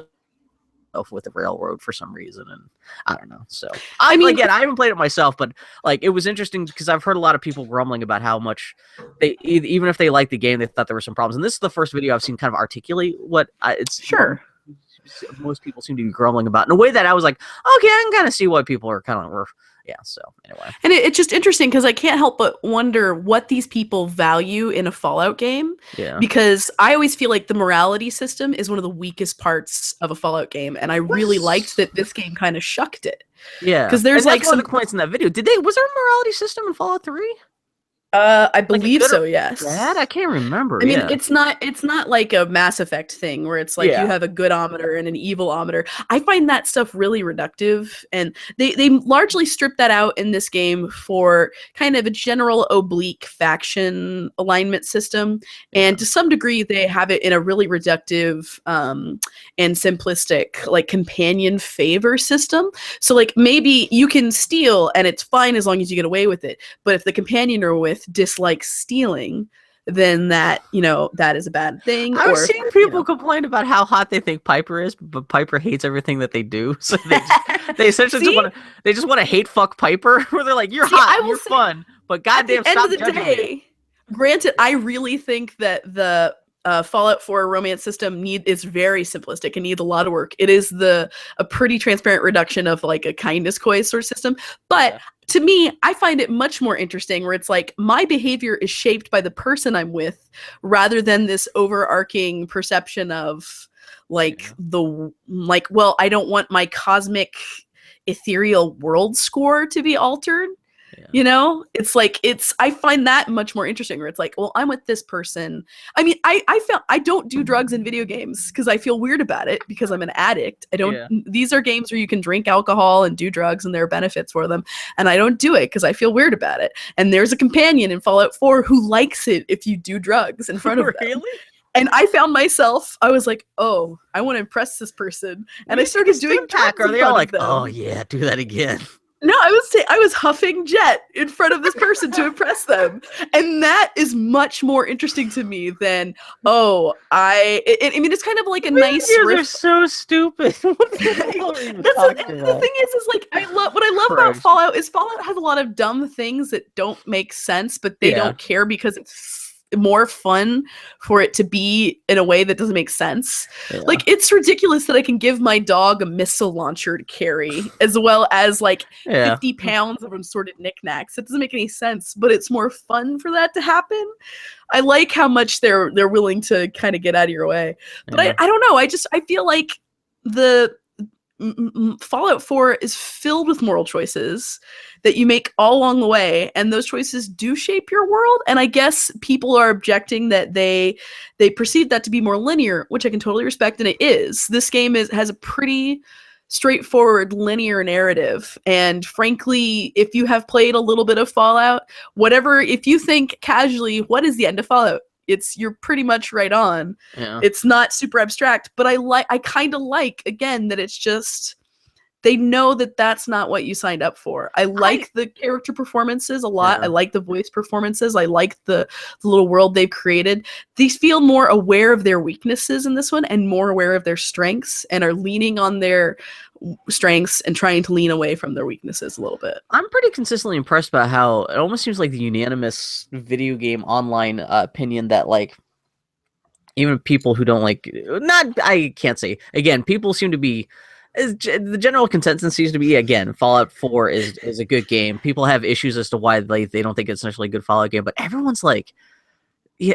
with the railroad for some reason, and I don't know. So I mean, again, I haven't played it myself, but like it was interesting because I've heard a lot of people grumbling about how much they, even if they liked the game, they thought there were some problems. And this is the first video I've seen kind of articulate what it's sure. Most people seem to be grumbling about in a way that I was like, okay, I can kind of see why people are kind of so anyway. And it's just interesting because I can't help but wonder what these people value in a Fallout game. Yeah. Because I always feel like the morality system is one of the weakest parts of a Fallout game, and I really liked that this game kind of shucked it. Yeah. Because there's like some of the points in that video. Was there a morality system in Fallout 3? I believe so, yes. Bad? I can't remember. I mean, it's not like a Mass Effect thing where it's like you have a good-ometer and an evil-ometer. I find that stuff really reductive, and they largely stripped that out in this game for kind of a general oblique faction alignment system, and to some degree they have it in a really reductive and simplistic like companion favor system. So like maybe you can steal and it's fine as long as you get away with it, but if the companion you're with dislikes stealing, then that that is a bad thing. I've seen people complain about how hot they think Piper is, but Piper hates everything that they do. So they essentially just want to hate fuck Piper. Where they're like, you're hot, you're fun, but goddamn, stop judging me. Granted, I really think that the Fallout 4 romance system is very simplistic and needs a lot of work. It is a pretty transparent reduction of like a kindness quiz sort of system, but to me, I find it much more interesting where it's like my behavior is shaped by the person I'm with rather than this overarching perception of like well, I don't want my cosmic ethereal world score to be altered. It's like I find that much more interesting where it's like, well, I'm with this person. I mean, I don't do drugs in video games because I feel weird about it because I'm an addict. These are games where you can drink alcohol and do drugs and there are benefits for them. And I don't do it because I feel weird about it. And there's a companion in Fallout 4 who likes it if you do drugs in front of them. Really? And I found myself, I was like, oh, I want to impress this person. And I started doing drugs. Are they all like, oh yeah, do that again? No, I was huffing jet in front of this person to impress them, and that is much more interesting to me than I mean, it's kind of like a nice. They're so stupid. What the hell are you talking about? The thing is like what I love about Fallout is Fallout has a lot of dumb things that don't make sense, but they don't care because it's more fun for it to be in a way that doesn't make sense. Like it's ridiculous that I can give my dog a missile launcher to carry as well as like 50 pounds of assorted knickknacks. It doesn't make any sense, but it's more fun for that to happen. I like how much they're willing to kind of get out of your way, but I don't know. I feel like the Fallout 4 is filled with moral choices that you make all along the way, and those choices do shape your world. And I guess people are objecting that they perceive that to be more linear, which I can totally respect, and it is. This game has a pretty straightforward linear narrative, and frankly, if you have played a little bit of Fallout, if you think casually, what is the end of Fallout? You're pretty much right on. It's not super abstract, but I kind of like, again, that it's just they know that that's not what you signed up for. I like the character performances a lot. I like the voice performances. I like the little world they've created. These feel more aware of their weaknesses in this one and more aware of their strengths, and are leaning on their strengths and trying to lean away from their weaknesses a little bit. I'm pretty consistently impressed by how it almost seems like the unanimous video game online opinion that like even people who don't like, not, I can't say, again, people seem to be, the general consensus seems to be, again, Fallout 4 is a good game. People have issues as to why they don't think it's necessarily a good Fallout game, but everyone's like, yeah,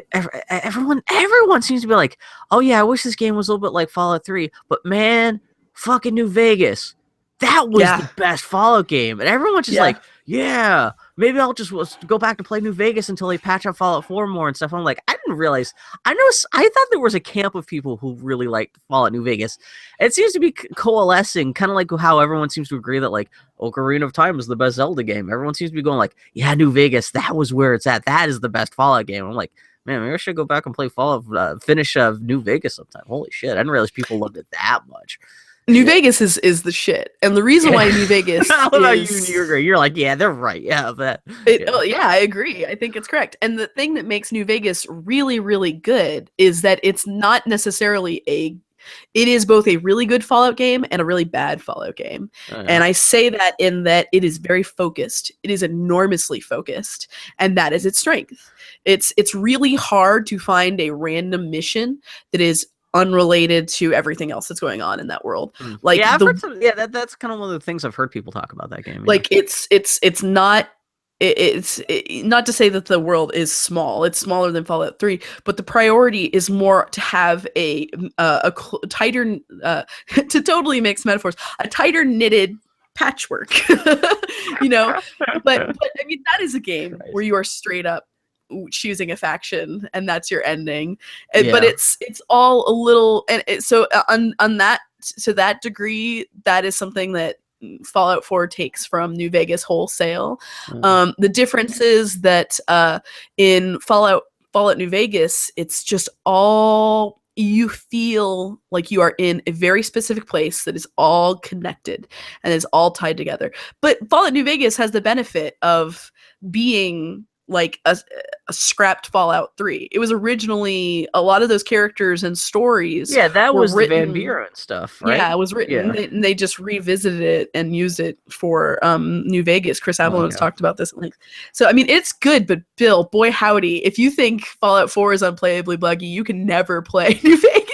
everyone seems to be like, oh yeah, I wish this game was a little bit like Fallout 3, but man, fucking New Vegas, that was the best Fallout game, and everyone's just like, yeah, maybe I'll just go back to play New Vegas until they patch up Fallout 4 more and stuff. I'm like, I didn't realize. I thought there was a camp of people who really liked Fallout New Vegas. It seems to be coalescing, kind of like how everyone seems to agree that like Ocarina of Time is the best Zelda game. Everyone seems to be going like, yeah, New Vegas, that was where it's at. That is the best Fallout game. I'm like, man, maybe I should go back and play Fallout, finish New Vegas sometime. Holy shit, I didn't realize people loved it that much. New Vegas is the shit, and the reason why New Vegas you're like, yeah, they're right, yeah, but I agree. I think it's correct. And the thing that makes New Vegas really, really good is that it's not necessarily it is both a really good Fallout game and a really bad Fallout game. And I say that in that it is very focused. It is enormously focused, and that is its strength. It's really hard to find a random mission that is unrelated to everything else that's going on in that world. Like, yeah, that's kind of one of the things I've heard people talk about that game. Like, it's not to say that the world is small. It's smaller than Fallout 3, but the priority is more to have a tighter, to totally mix metaphors, a tighter knitted patchwork, you know. But I mean, that is a game where you are straight up choosing a faction and that's your ending. But it's all a little, and so on that, to that degree, that is something that Fallout 4 takes from New Vegas wholesale. The difference is that in Fallout New Vegas, it's just all, you feel like you are in a very specific place that is all connected and is all tied together. But Fallout New Vegas has the benefit of being like a scrapped Fallout 3. It was originally, a lot of those characters and stories. Yeah, that was written, the Van Buren stuff, right? Yeah, it was written. Yeah. They just revisited it and used it for New Vegas. Chris Avalon has talked about this at length. So, I mean, it's good, but Bill, boy howdy, if you think Fallout 4 is unplayably buggy, you can never play New Vegas.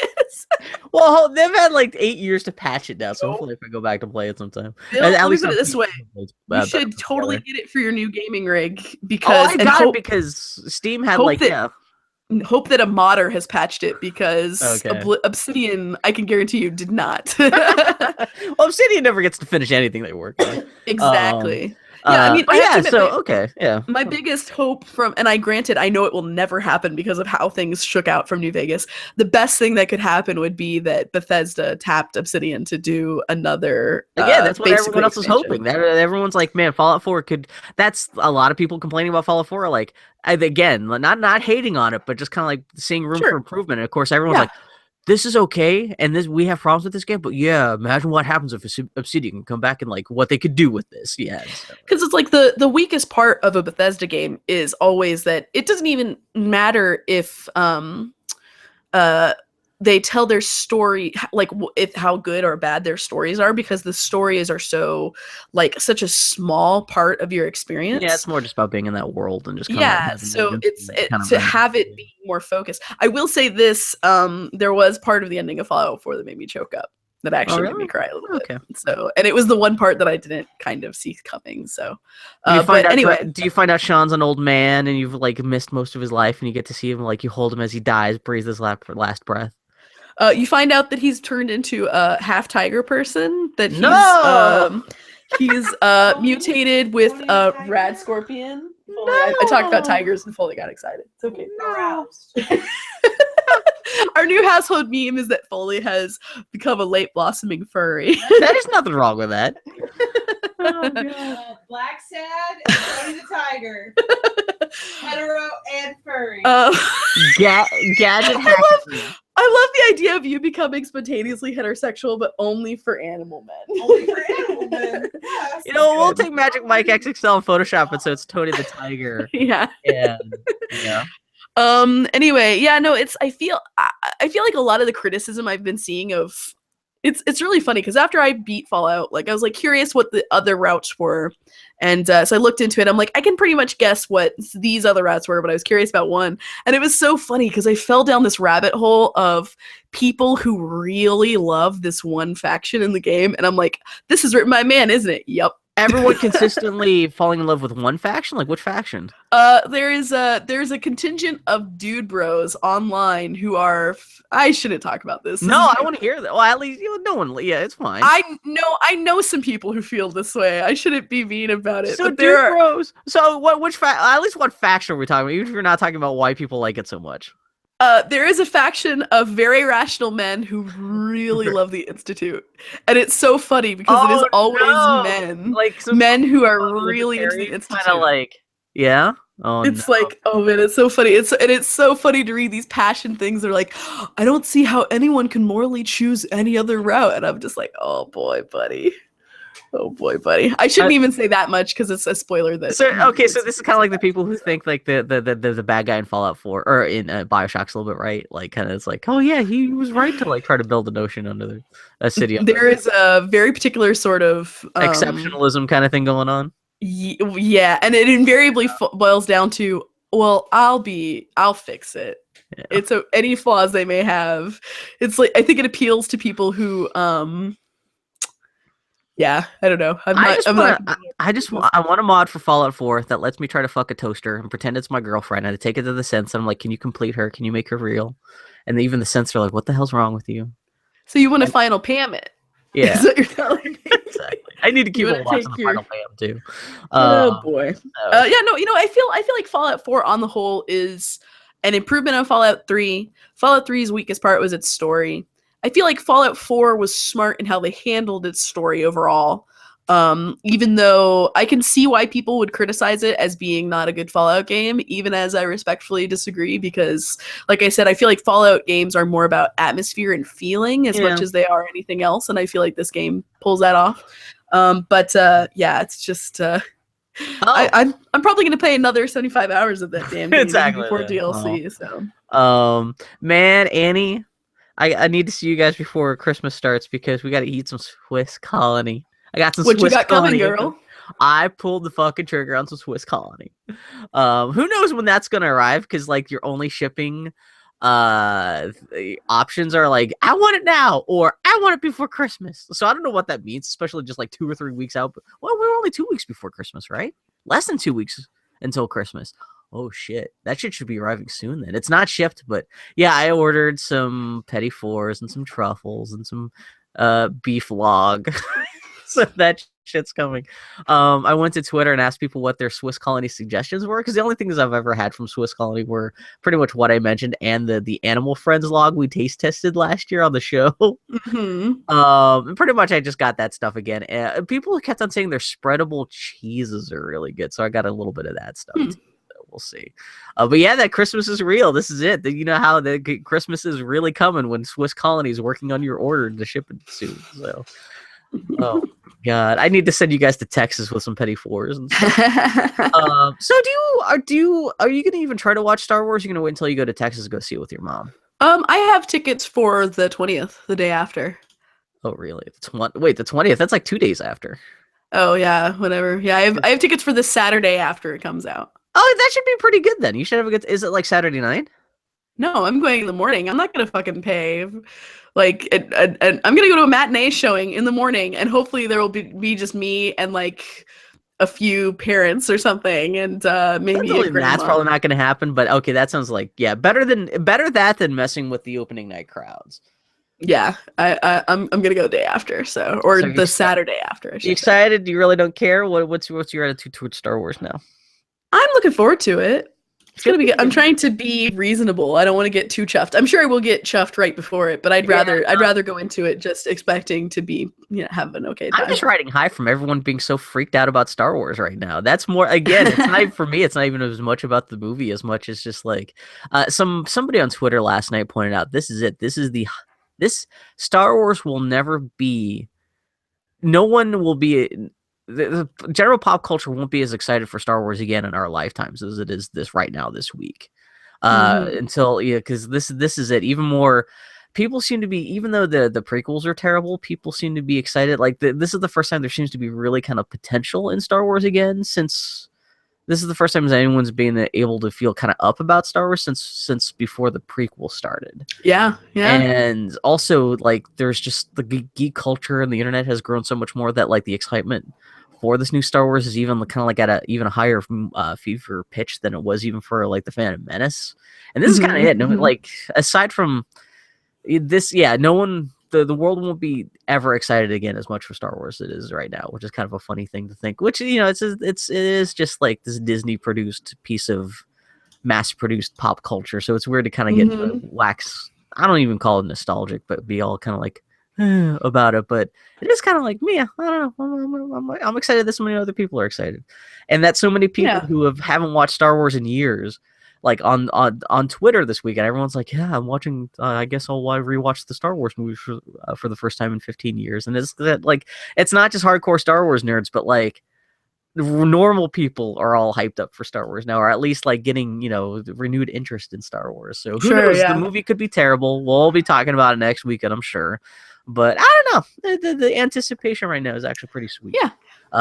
Well, they've had like 8 years to patch it now, so hopefully if I go back to play it sometime. Bill, at least put it this way. You should totally get it for your new gaming rig, because I got it because Steam had hope that a modder has patched it, because Obsidian, I can guarantee you, did not. Well, Obsidian never gets to finish anything they work on. Exactly. Yeah, I mean, my Hmm. biggest hope from, and I know it will never happen because of how things shook out from New Vegas. The best thing that could happen would be that Bethesda tapped Obsidian to do another. That's what everyone else is hoping. That everyone's like, man, Fallout 4 could. That's a lot of people complaining about Fallout 4. Like, again, not hating on it, but just kind of like seeing room for improvement. And of course, everyone's like, this is okay, and we have problems with this game, but yeah, imagine what happens if Obsidian can come back and like what they could do with this. Yeah, because it's like the weakest part of a Bethesda game is always that it doesn't even matter if they tell their story, like how good or bad their stories are, because the stories are so like such a small part of your experience. Yeah, it's more just about being in that world and just so it's to have it be more focused. I will say this: there was part of the ending of Fallout 4 that made me choke up. That actually made me cry a little bit. So, and it was the one part that I didn't kind of see coming. So, do you find out Sean's an old man and you've like missed most of his life, and you get to see him, like you hold him as he dies, breathes his last breath? You find out that he's turned into a half tiger person. That he's mutated with a rad scorpion. I talked about tigers and Foley got excited. It's okay. Aroused. Our new household meme is that Foley has become a late blossoming furry. There's nothing wrong with that. Black sad and Tony the tiger. Hetero and furry. Gadget I love the idea of you becoming spontaneously heterosexual, but only for animal men. Only for animal men. Yeah, we'll take Magic Mike XXL and Photoshop it so it's Tony the Tiger. Yeah. Yeah. Anyway, I feel like a lot of the criticism I've been seeing of it's really funny because after I beat Fallout, like I was like curious what the other routes were, And so I looked into it. I'm like, I can pretty much guess what these other routes were, but I was curious about one. And it was so funny because I fell down this rabbit hole of people who really love this one faction in the game. And I'm like, this is my man, isn't it? Yep. Everyone consistently falling in love with one faction? Like, which faction? There's a contingent of dude bros online who are. I shouldn't talk about this. No, I want to hear that. Well, at least no one. Yeah, it's fine. I know some people who feel this way. I shouldn't be mean about it. So but dude bros. So which at least what faction are we talking about? Even if you're not talking about why people like it so much. There is a faction of very rational men who really love the Institute, and it's so funny because it is always men, like men who are really into the Institute. Kind of like, yeah. Oh, it's like, oh man, it's so funny. It's so funny to read these passion things. They're like, I don't see how anyone can morally choose any other route, and I'm just like, oh boy, buddy. Oh boy, buddy! I shouldn't even say that much because it's a spoiler. That so this is kind of like the people who think like the bad guy in Fallout 4 or in BioShock's a little bit right. Like kind of it's like, oh yeah, he was right to like try to build an ocean under a city. There is a very particular sort of exceptionalism kind of thing going on. Yeah, and it invariably boils down to, well, I'll fix it. Yeah. It's any flaws they may have. It's like I think it appeals to people who yeah, I don't know. I want a mod for Fallout 4 that lets me try to fuck a toaster and pretend it's my girlfriend, and I take it to the sense, and I'm like, can you complete her? Can you make her real? And even the sense are like, what the hell's wrong with you? So you want to Final Pam it? Yeah. Is what you're telling me? Exactly. I need to keep watching the Final Pam too. Oh boy. Yeah, no, I feel like Fallout 4 on the whole is an improvement on Fallout 3. Fallout 3's weakest part was its story. I feel like Fallout 4 was smart in how they handled its story overall. Even though I can see why people would criticize it as being not a good Fallout game, even as I respectfully disagree, because, like I said, I feel like Fallout games are more about atmosphere and feeling as much as they are anything else, and I feel like this game pulls that off. But it's just... I'm probably going to play another 75 hours of that damn game before DLC. So, man, Annie... I need to see you guys before Christmas starts because we got to eat some Swiss Colony. I got some What Swiss you got Colony. Coming, girl? I pulled the fucking trigger on some Swiss Colony. Who knows when that's gonna arrive? Because like your only shipping the options are like, I want it now or I want it before Christmas. So I don't know what that means, especially just like 2 or 3 weeks out. Well, we're only 2 weeks before Christmas, right? Less than 2 weeks until Christmas. Oh shit, that shit should be arriving soon then. It's not shipped, but yeah, I ordered some Petit Fours and some truffles and some beef log. So that shit's coming. I went to Twitter and asked people what their Swiss Colony suggestions were, because the only things I've ever had from Swiss Colony were pretty much what I mentioned and the Animal Friends log we taste tested last year on the show. Mm-hmm. Pretty much I just got that stuff again. People kept on saying their spreadable cheeses are really good, so I got a little bit of that stuff too. We'll see. But yeah, that Christmas is real. This is it. You know how the Christmas is really coming when Swiss Colony is working on your order to ship it soon. So, oh God, I need to send you guys to Texas with some Petit Fours and stuff. So are you gonna even try to watch Star Wars? Or are you gonna wait until you go to Texas to go see it with your mom? I have tickets for the 20th, the day after. Oh really? Wait, the 20th? That's like 2 days after. Oh yeah, whatever. Yeah, I have tickets for the Saturday after it comes out. Oh, that should be pretty good then. You should have a good. Is it like Saturday night? No, I'm going in the morning. I'm not gonna fucking pay. Like, and I'm gonna go to a matinee showing in the morning, and hopefully there will be just me and like a few parents or something, and maybe a grandma. That's probably not gonna happen. But okay, that sounds like better that than messing with the opening night crowds. Yeah, I'm gonna go the day after, so the Saturday after. You excited? You really don't care? What's your attitude towards Star Wars now? I'm looking forward to it. It's gonna be good. I'm trying to be reasonable. I don't want to get too chuffed. I'm sure I will get chuffed right before it, but I'd rather go into it just expecting to be have an okay time. I'm just riding high from everyone being so freaked out about Star Wars right now. That's more again. It's not for me. It's not even as much about the movie as much as just like somebody on Twitter last night pointed out. This is it. This Star Wars will never be. No one will be. The general pop culture won't be as excited for Star Wars again in our lifetimes as it is this week. Until because this is it. Even more people seem to be, even though the prequels are terrible, people seem to be excited. Like this is the first time there seems to be really kind of potential in Star Wars again, since this is the first time anyone's been able to feel kind of up about Star Wars since before the prequel started. Yeah. And also, like, there's just the geek culture and the internet has grown so much more that like the excitement for this new Star Wars is even kind of like at a even higher fever pitch than it was even for like the Phantom Menace. And this is kind of it. No, like aside from this, no one, the world won't be ever excited again as much for Star Wars as it is right now, which is kind of a funny thing to think. Which, you know, it is just like this Disney produced piece of mass produced pop culture. So it's weird to kind of get to wax. I don't even call it nostalgic, but be all kind of like about it. But it is kind of like me. I don't know. I'm excited that so many other people are excited, and that so many people who haven't watched Star Wars in years, like on Twitter this weekend, everyone's like, "Yeah, I'm watching. I guess I'll rewatch the Star Wars movie for the first time in 15 years." And it's that like it's not just hardcore Star Wars nerds, but like normal people are all hyped up for Star Wars now, or at least like getting, you know, renewed interest in Star Wars. So who knows? The movie could be terrible. We'll all be talking about it next weekend, I'm sure. But I don't know. The anticipation right now is actually pretty sweet. Yeah.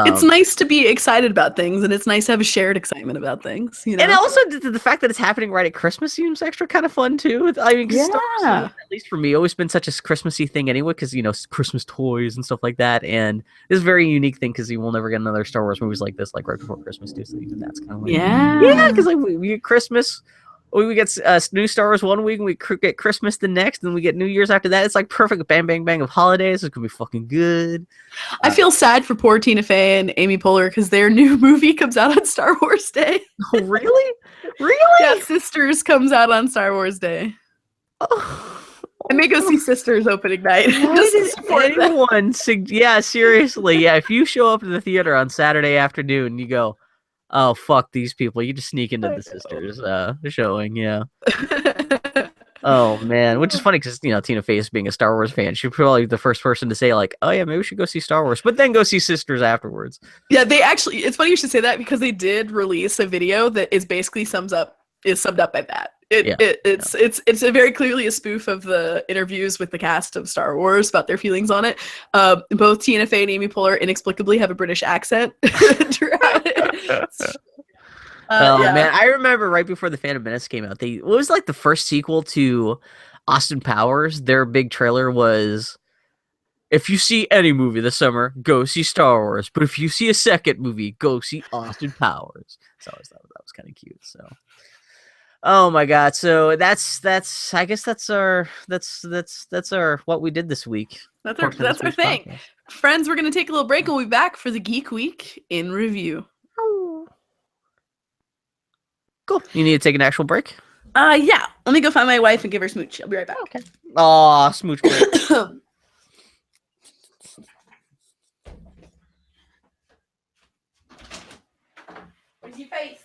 It's nice to be excited about things, and it's nice to have a shared excitement about things. You know? And also the fact that it's happening right at Christmas seems extra kind of fun too. I mean, Star Wars, at least for me, always been such a Christmassy thing anyway, because, you know, Christmas toys and stuff like that. And this is a very unique thing because you will never get another Star Wars movies like this, like right before Christmas too. So even that's kind of like because like we get Christmas. We get new Star Wars one week, and we get Christmas the next, and we get New Year's after that. It's like perfect bang, bang, bang of holidays. It's going to be fucking good. I feel sad for poor Tina Fey and Amy Poehler because their new movie comes out on Star Wars Day. Oh, really? Really? Yeah, Sisters comes out on Star Wars Day. Oh. I may go see Sisters opening night. Yeah, seriously. Yeah, if you show up to the theater on Saturday afternoon, you go, oh, fuck these people. You just sneak into the Sisters showing, yeah. Oh, man. Which is funny because, you know, Tina Fey being a Star Wars fan, she's probably the first person to say, like, oh, yeah, maybe we should go see Star Wars, but then go see Sisters afterwards. Yeah, they actually, it's funny you should say that because they did release a video that is basically summed up by that. It's a very clearly a spoof of the interviews with the cast of Star Wars about their feelings on it. Both Tina Fey and Amy Poehler inexplicably have a British accent throughout it. Man, I remember right before the Phantom Menace came out, it was like the first sequel to Austin Powers. Their big trailer was, if you see any movie this summer, go see Star Wars. But if you see a second movie, go see Austin Powers. So I thought that was kind of cute. So. Oh my God! So that's I guess that's our what we did this week. That's our thing, podcast. Friends. We're gonna take a little break. We'll be back for the Geek Week in review. Oh. Cool. You need to take an actual break? Yeah. Let me go find my wife and give her a smooch. I'll be right back. Okay. Aw, smooch break. Where's your face?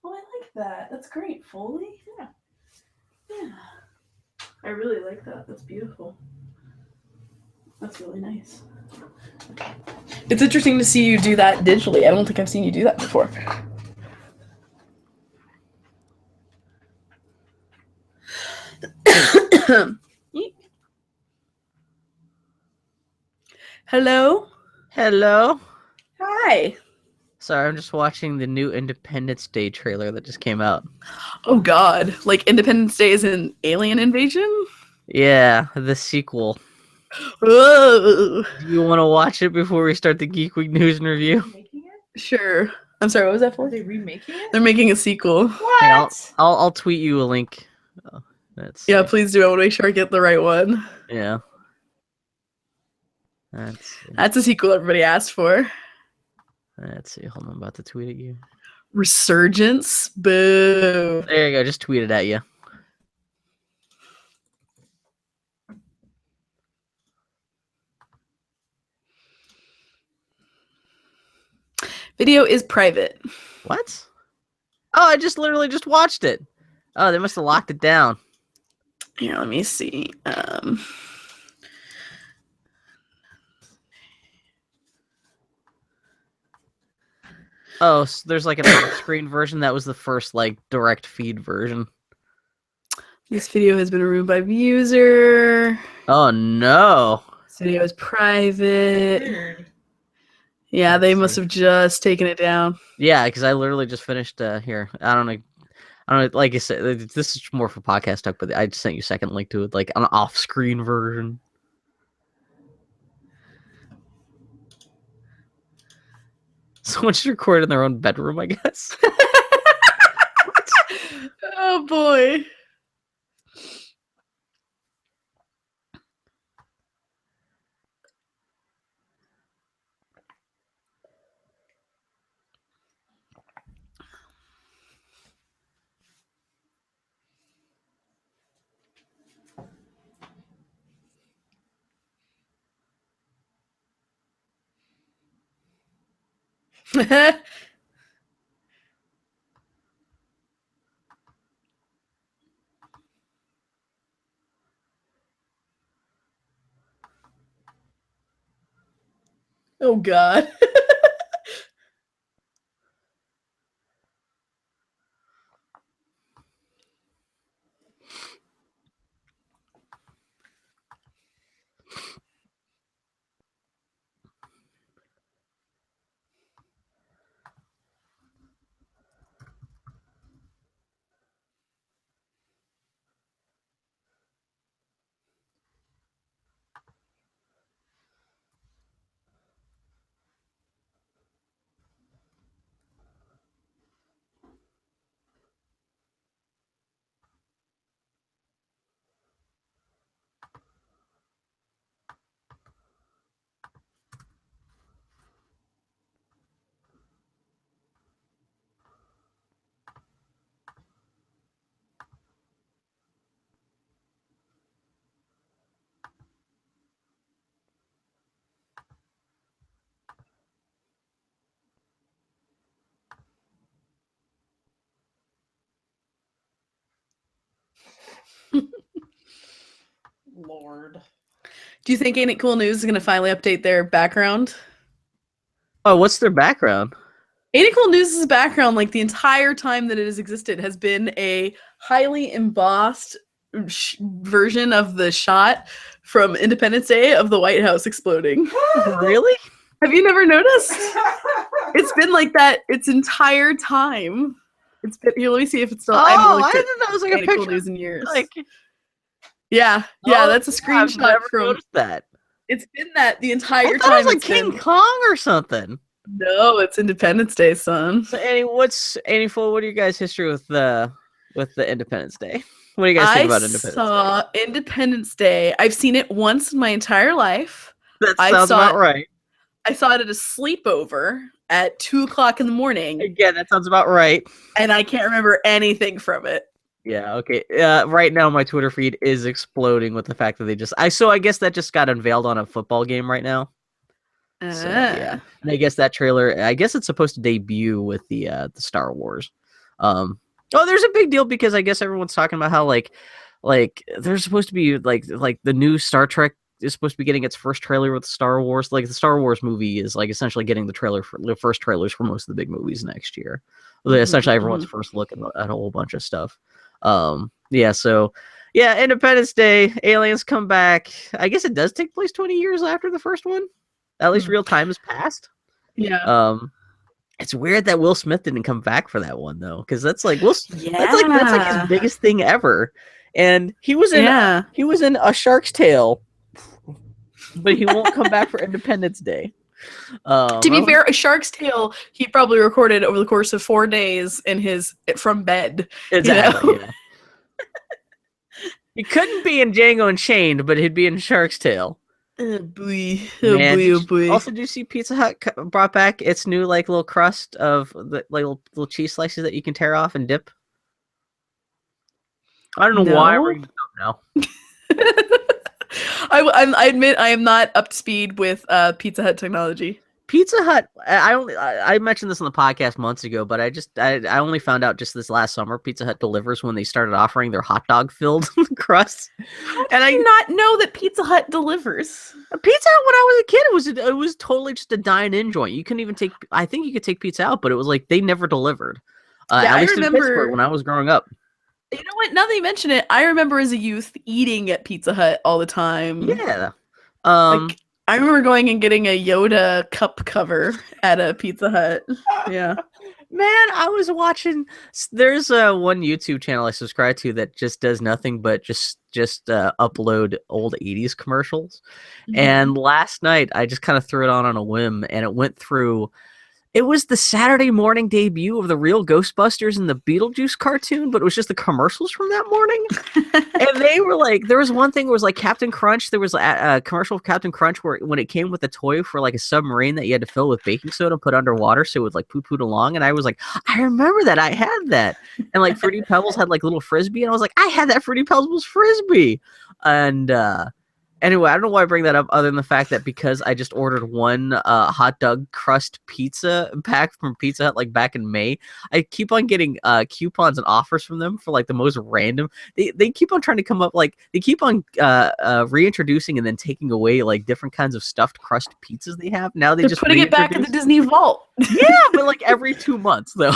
Oh, I like that. That's great. Foley? Yeah. Yeah. I really like that. That's beautiful. That's really nice. It's interesting to see you do that digitally. I don't think I've seen you do that before. Hello? Hello. Hi. Sorry, I'm just watching the new Independence Day trailer that just came out. Oh god. Like Independence Day is an alien invasion? Yeah, the sequel. Whoa. Do you want to watch it before we start the Geek Week news and review? Making it? Sure. I'm sorry, what was that Are for? they remaking it? They're making a sequel. What? Hey, I'll tweet you a link. Oh, Yeah, please do. I want to make sure I get the right one. Yeah. Let's see. That's a sequel everybody asked for. Let's see. Hold on, I'm about to tweet at you. Resurgence? Boo. There you go. Just tweet it at you. Video is private. What? Oh, I just literally just watched it. Oh, they must have locked it down. Here, let me see. Oh, so there's like an off-screen version. That was the first like direct feed version. This video has been removed by user. Oh no. This video is private. Weird. Yeah, they Let's must see. have just taken it down. Yeah, because I literally just finished here. I don't know. Like I said, this is more for podcast talk, but I just sent you a second link to it, like an off-screen version. Someone should record in their own bedroom, I guess. Oh boy. Oh god. Lord. Do you think Ain't It Cool News is going to finally update their background? Oh, what's their background? Ain't It Cool News' background, like the entire time that it has existed, has been a highly embossed version of the shot from Independence Day of the White House exploding. Really? Have you never noticed? It's been like that its entire time. It's been here. Let me see if it's still. Oh, haven't looked I at didn't know it was like a Ain't It Cool picture. News in years. Like, yeah, oh, that's a I've screenshot never from. noticed that. It's been that the entire I time. thought it was like it's King been- Kong or something. No, it's Independence Day, son. So, Annie, what are your guys' history with the Independence Day? What do you guys think about Independence Day? I saw Independence Day. I've seen it once in my entire life. That I sounds saw about right. I saw it at a sleepover at 2:00 in the morning, Again, that sounds about right. and I can't remember anything from it. Yeah, okay. Right now, my Twitter feed is exploding with the fact that I guess that just got unveiled on a football game right now. So, yeah. And I guess that trailer, I guess it's supposed to debut with the Star Wars. Oh, there's a big deal because I guess everyone's talking about how like there's supposed to be like the new Star Trek is supposed to be getting its first trailer with Star Wars. Like the Star Wars movie is like essentially getting the first trailers for most of the big movies next year. Essentially everyone's first look at a whole bunch of stuff. Yeah, so Yeah, Independence Day, aliens come back. I guess it does take place 20 years after the first one. At least real time has passed. Yeah. It's weird that Will Smith didn't come back for that one though, because that's like that's like his Yeah. biggest thing ever. And he was in Yeah. A Shark's Tale, but he won't come back for Independence Day. To be fair, A Shark's Tale, he probably recorded over the course of 4 days from bed. Exactly. You know? Yeah. He couldn't be in Django Unchained, but he'd be in Shark's Tale. Oh boy. Man, Oh boy. Also, did you see Pizza Hut brought back its new like little crust of the like little cheese slices that you can tear off and dip? I don't know why. I don't know. I admit I am not up to speed with Pizza Hut technology. Pizza Hut. I mentioned this on the podcast months ago, but I only found out just this last summer. Pizza Hut delivers when they started offering their hot dog filled crusts. And I did not know that Pizza Hut delivers. Pizza Hut when I was a kid, it was totally just a dine-in joint. You couldn't even take. I think you could take pizza out, but it was like they never delivered. Yeah, at least in Pittsburgh when I was growing up. You know what? Now that you mention it, I remember as a youth eating at Pizza Hut all the time. Yeah. Like, I remember going and getting a Yoda cup cover at a Pizza Hut. Yeah. Man, I was watching. There's one YouTube channel I subscribe to that just does nothing but just upload old 80s commercials. Mm-hmm. And last night I just kind of threw it on a whim, and it went through. It was the Saturday morning debut of the real Ghostbusters and the Beetlejuice cartoon, but it was just the commercials from that morning. And they were like, there was one thing where it was like Captain Crunch. There was a commercial of Captain Crunch where when it came with a toy for like a submarine that you had to fill with baking soda and put underwater so it would like poo-pooed along. And I was like, I remember that. I had that. And like Fruity Pebbles had like little Frisbee. And I was like, I had that Fruity Pebbles Frisbee. And anyway, I don't know why I bring that up other than the fact that because I just ordered one hot dog crust pizza pack from Pizza Hut like back in May, I keep on getting coupons and offers from them for like the most random. They keep on trying to come up like they keep on reintroducing and then taking away like different kinds of stuffed crust pizzas they have. Now they're just putting it back in the Disney vault. Yeah, but like every 2 months though.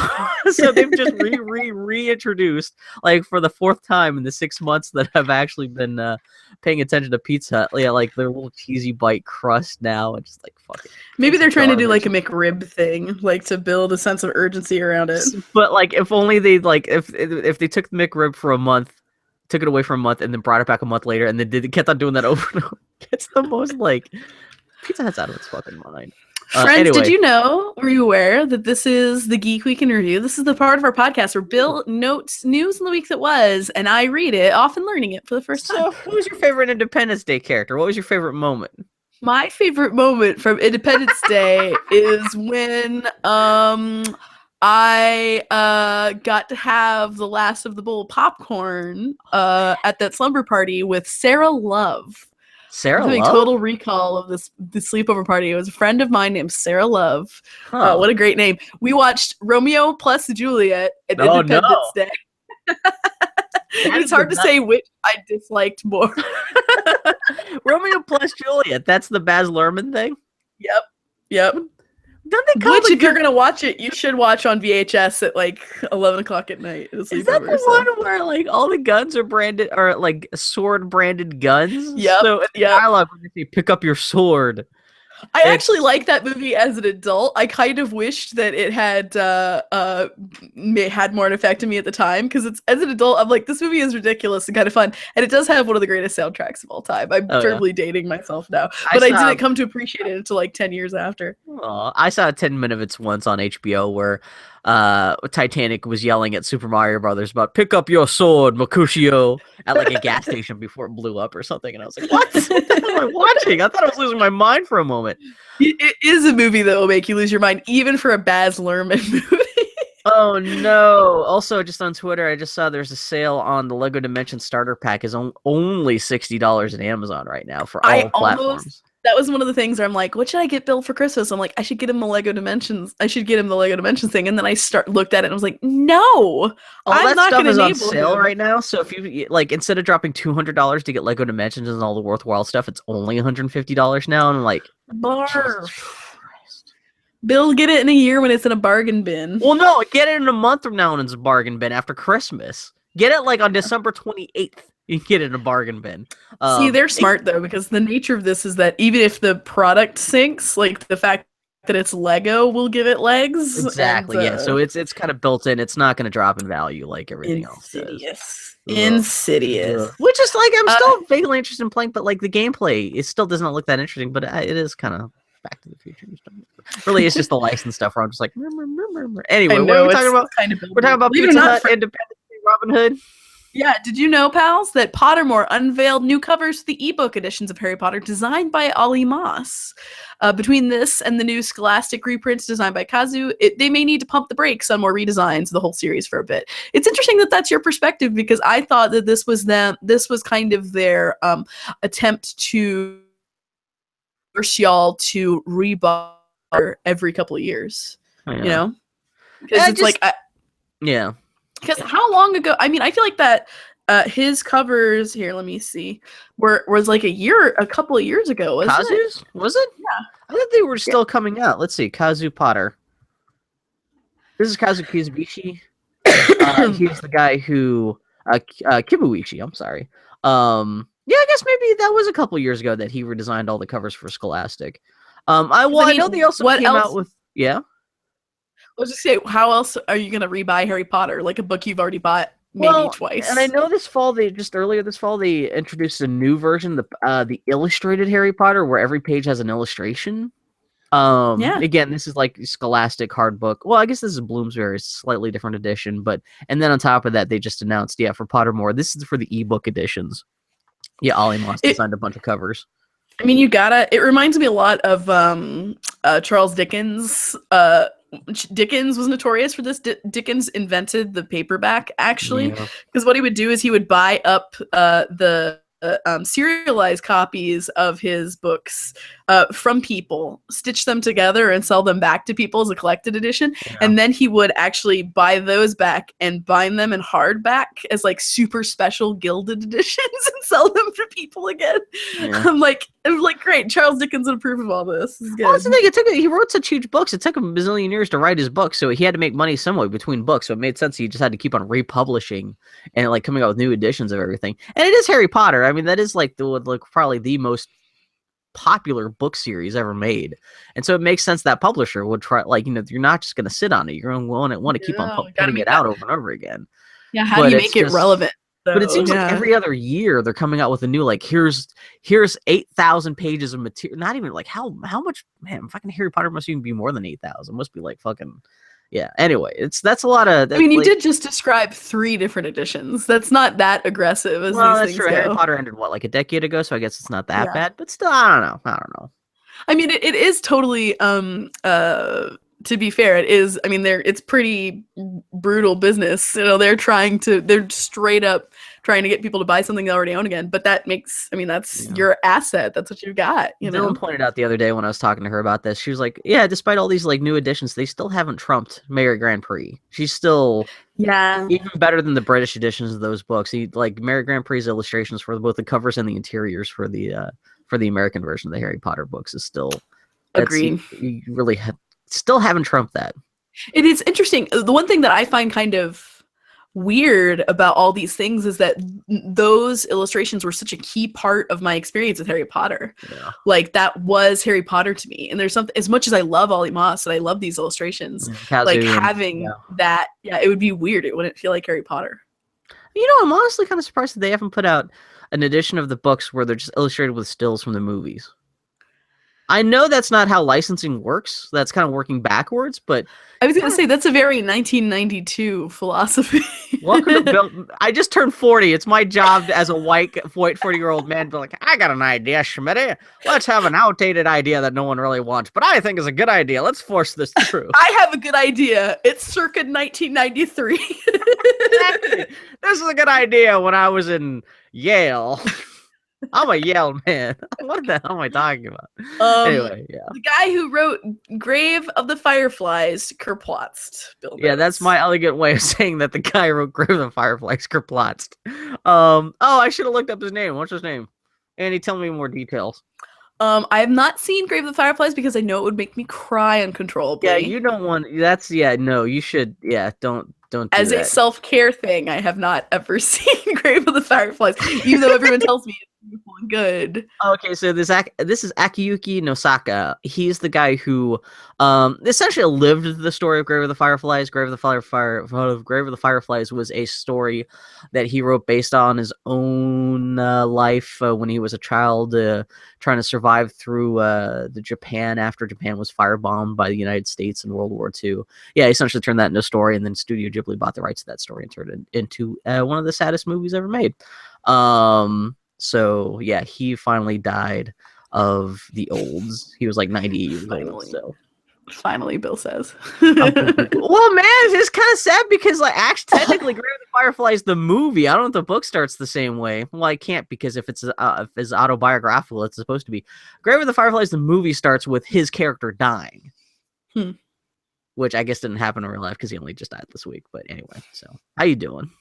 So they've just reintroduced like for the 4th time in the 6 months that I've actually been paying attention to Pizza Hut. Yeah, like their little cheesy bite crust now. And just like fuck it. Maybe they're trying to do like a McRib thing, like to build a sense of urgency around it. But like if only they like if they took the McRib for a month, took it away for a month, and then brought it back a month later, and then kept on doing that over and over. It's the most like Pizza Hut's out of its fucking mind. Friends, anyway. Did you know, were you aware that this is the Geek Week in Review? This is the part of our podcast where Bill notes news in the week that was, and I read it, often learning it for the first time. So, who was your favorite Independence Day character? What was your favorite moment? My favorite moment from Independence Day is when I got to have the last of the bowl of popcorn at that slumber party with Sarah Love. Sarah Love? Love? Total recall of this sleepover party. It was a friend of mine named Sarah Love. Huh. What a great name. We watched Romeo plus Juliet at Independence Day. It's hard to say which I disliked more. Romeo plus Juliet. That's the Baz Luhrmann thing? Yep. Don't they call Which, if you're going to watch it, you should watch on VHS at like 11 o'clock at night. Is that the one where like all the guns are branded, or like sword branded guns? Yep. So in the dialogue, when they say, pick up your sword. I actually like that movie as an adult. I kind of wished that it had had more an effect on me at the time, because it's as an adult, I'm like, this movie is ridiculous and kind of fun, and it does have one of the greatest soundtracks of all time. I'm terribly dating myself now, but I didn't come to appreciate it until like 10 years after. I saw 10 minutes once on HBO where Titanic was yelling at Super Mario Brothers about pick up your sword, Mercutio, at like a gas station before it blew up or something, and I was like, what the hell am I watching? I thought I was losing my mind for a moment. It is a movie that will make you lose your mind, even for a Baz Luhrmann movie. Oh no! Also, just on Twitter, I just saw there's a sale on the Lego Dimensions starter pack is only $60 at Amazon right now for all platforms. That was one of the things where I'm like, what should I get Bill for Christmas? I'm like, I should get him the Lego Dimensions. I should get him the Lego Dimensions thing. And then I looked at it and I was like, no, all that stuff is on sale right now. So if you like, instead of dropping $200 to get Lego Dimensions and all the worthwhile stuff, it's only $150 now. And I'm like, Bill, get it in a year when it's in a bargain bin. Well, no, get it in a month from now when it's a bargain bin after Christmas. Get it like on December 28th. You can get it in a bargain bin. See, they're smart though, because the nature of this is that even if the product sinks, like the fact that it's Lego will give it legs. Exactly. And, yeah. So it's kind of built in. It's not going to drop in value like everything else does. Insidious. Which is like I'm still vaguely interested in playing, but like the gameplay, it still does not look that interesting. But it is kind of Back to the Future. Really, it's just the license stuff where I'm just like. Anyway, what are we talking about? We're talking about Pizza Hut, Independence Day, Robin Hood. Yeah, did you know, pals, that Pottermore unveiled new covers for the ebook editions of Harry Potter designed by Ollie Moss? Between this and the new Scholastic reprints designed by Kazu, they may need to pump the brakes on more redesigns of the whole series for a bit. It's interesting that that's your perspective, because I thought that this was kind of their attempt to force y'all to rebuy every couple of years. You know? Because it's like... yeah. Because how long ago? I mean, I feel like that his covers here. Let me see. Was like a couple of years ago. Kazu's? Was it? Yeah. I thought they were still coming out. Let's see. Kazu Potter. This is Kazu Kizubishi. He's the guy who Kibuichi. I'm sorry. Yeah, I guess maybe that was a couple years ago that he redesigned all the covers for Scholastic. I know they also came out with Let's just say, how else are you going to rebuy Harry Potter? Like a book you've already bought maybe twice. And I know earlier this fall, they introduced a new version, the illustrated Harry Potter, where every page has an illustration. Again, this is like Scholastic hard book. Well, I guess this is Bloomsbury's slightly different edition, and then on top of that, they just announced, for Pottermore, this is for the ebook editions. Yeah, Ollie Moss designed a bunch of covers. I mean, it reminds me a lot of Charles Dickens. Dickens was notorious for this. Dickens invented the paperback, actually, because what he would do is he would buy up the serialized copies of his books from people, stitch them together, and sell them back to people as a collected edition. And then he would actually buy those back and bind them in hardback as like super special gilded editions and sell them to people again. I'm like, great. Charles Dickens would approve of all this. This is good. Well, that's the thing. He wrote such huge books. It took him a bazillion years to write his book, so he had to make money some way between books. So it made sense. He just had to keep on republishing and like coming out with new editions of everything. And it is Harry Potter. I mean, that is like probably the most popular book series ever made, and so it makes sense that publisher would try, you're not just going to sit on it, you're going to want to keep on putting it out over and over again. How do you make it relevant? But it seems like every other year they're coming out with a new, here's 8,000 pages of material. Not even how much, man, fucking Harry Potter must even be more than 8,000. Must be fucking. Yeah. Anyway, that's a lot of. I mean, you did just describe 3 different editions. That's not that aggressive as these things true. go. Harry Potter ended a decade ago, so I guess it's not that bad. But still, I don't know. I mean, it is totally. To be fair, it is. I mean, it's pretty brutal business. They're straight up trying to get people to buy something they already own again. But that makes, that's your asset. That's what you've got. Dylan pointed out the other day when I was talking to her about this. She was like, "Yeah, despite all these new additions, they still haven't trumped Mary Grand Prix. She's still even better than the British editions of those books. Mary Grand Prix's illustrations for both the covers and the interiors for the American version of the Harry Potter books is still agreed. You really still haven't trumped that." It is interesting. The one thing that I find kind of weird about all these things is that those illustrations were such a key part of my experience with Harry Potter. That was Harry Potter to me. And there's something, as much as I love Ollie Moss and I love these illustrations, having that, it would be weird. It wouldn't feel like Harry Potter. I'm honestly kind of surprised that they haven't put out an edition of the books where they're just illustrated with stills from the movies. I know that's not how licensing works. That's kind of working backwards, but I was going to say that's a very 1992 philosophy. Welcome to Bill. I just turned 40. It's my job as a white 40-year-old man to be like, I got an idea, Schmitty. Let's have an outdated idea that no one really wants, but I think is a good idea. Let's force this through. I have a good idea. It's circa 1993. Exactly. This is a good idea when I was in Yale. I'm a Yale man. What the hell am I talking about? Anyway, the guy who wrote Grave of the Fireflies kerplotzt. That's my elegant way of saying that the guy who wrote Grave of the Fireflies kerplotzt. I should have looked up his name. What's his name? Andy, tell me more details. I have not seen Grave of the Fireflies because I know it would make me cry uncontrollably. Yeah, you don't want. No, you should. Yeah, don't Don't do As a that. self-care thing, I have not ever seen Grave of the Fireflies, even though everyone tells me it's beautiful and good. Okay, so this is Akiyuki Nosaka. He's the guy who essentially lived the story of Grave of the Fireflies. Grave of the Fireflies was a story that he wrote based on his own life when he was a child, trying to survive through the Japan after Japan was firebombed by the United States in World War II. Yeah, he essentially turned that into a story, and then Studio Ghibli bought the rights to that story and turned it into one of the saddest movies ever made. So yeah, he finally died of the olds. He was like 98 years old. So Finally, Bill says. well, man, it's kind of sad because like actually technically Grave of the Fireflies the movie, I don't know if the book starts the same way. Well, I can't because if it's autobiographical, it's supposed to be. Grave of the Fireflies the movie starts with his character dying. Which I guess didn't happen in real life because he only just died this week. But anyway, so how you doing?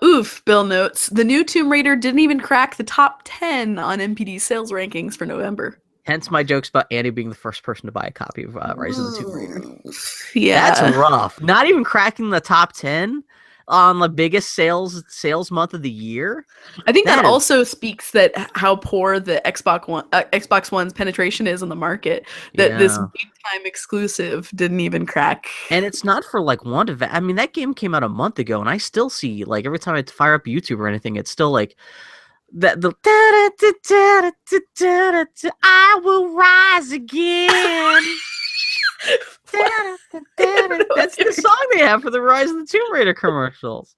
Oof, Bill notes. The new Tomb Raider didn't even crack the top 10 on NPD sales rankings for November. Hence my jokes about Annie being the first person to buy a copy of Rise of the Tomb Raider. Yeah. That's rough. Not even cracking the top 10 on the biggest sales month of the year. I think that also speaks that how poor the Xbox One's penetration is on the market. That this big time exclusive didn't even crack. And it's not for like I mean, that game came out a month ago, and I still see like every time I fire up YouTube or anything, it's still like that the I will rise again. That's the song they have for the Rise of the Tomb Raider commercials.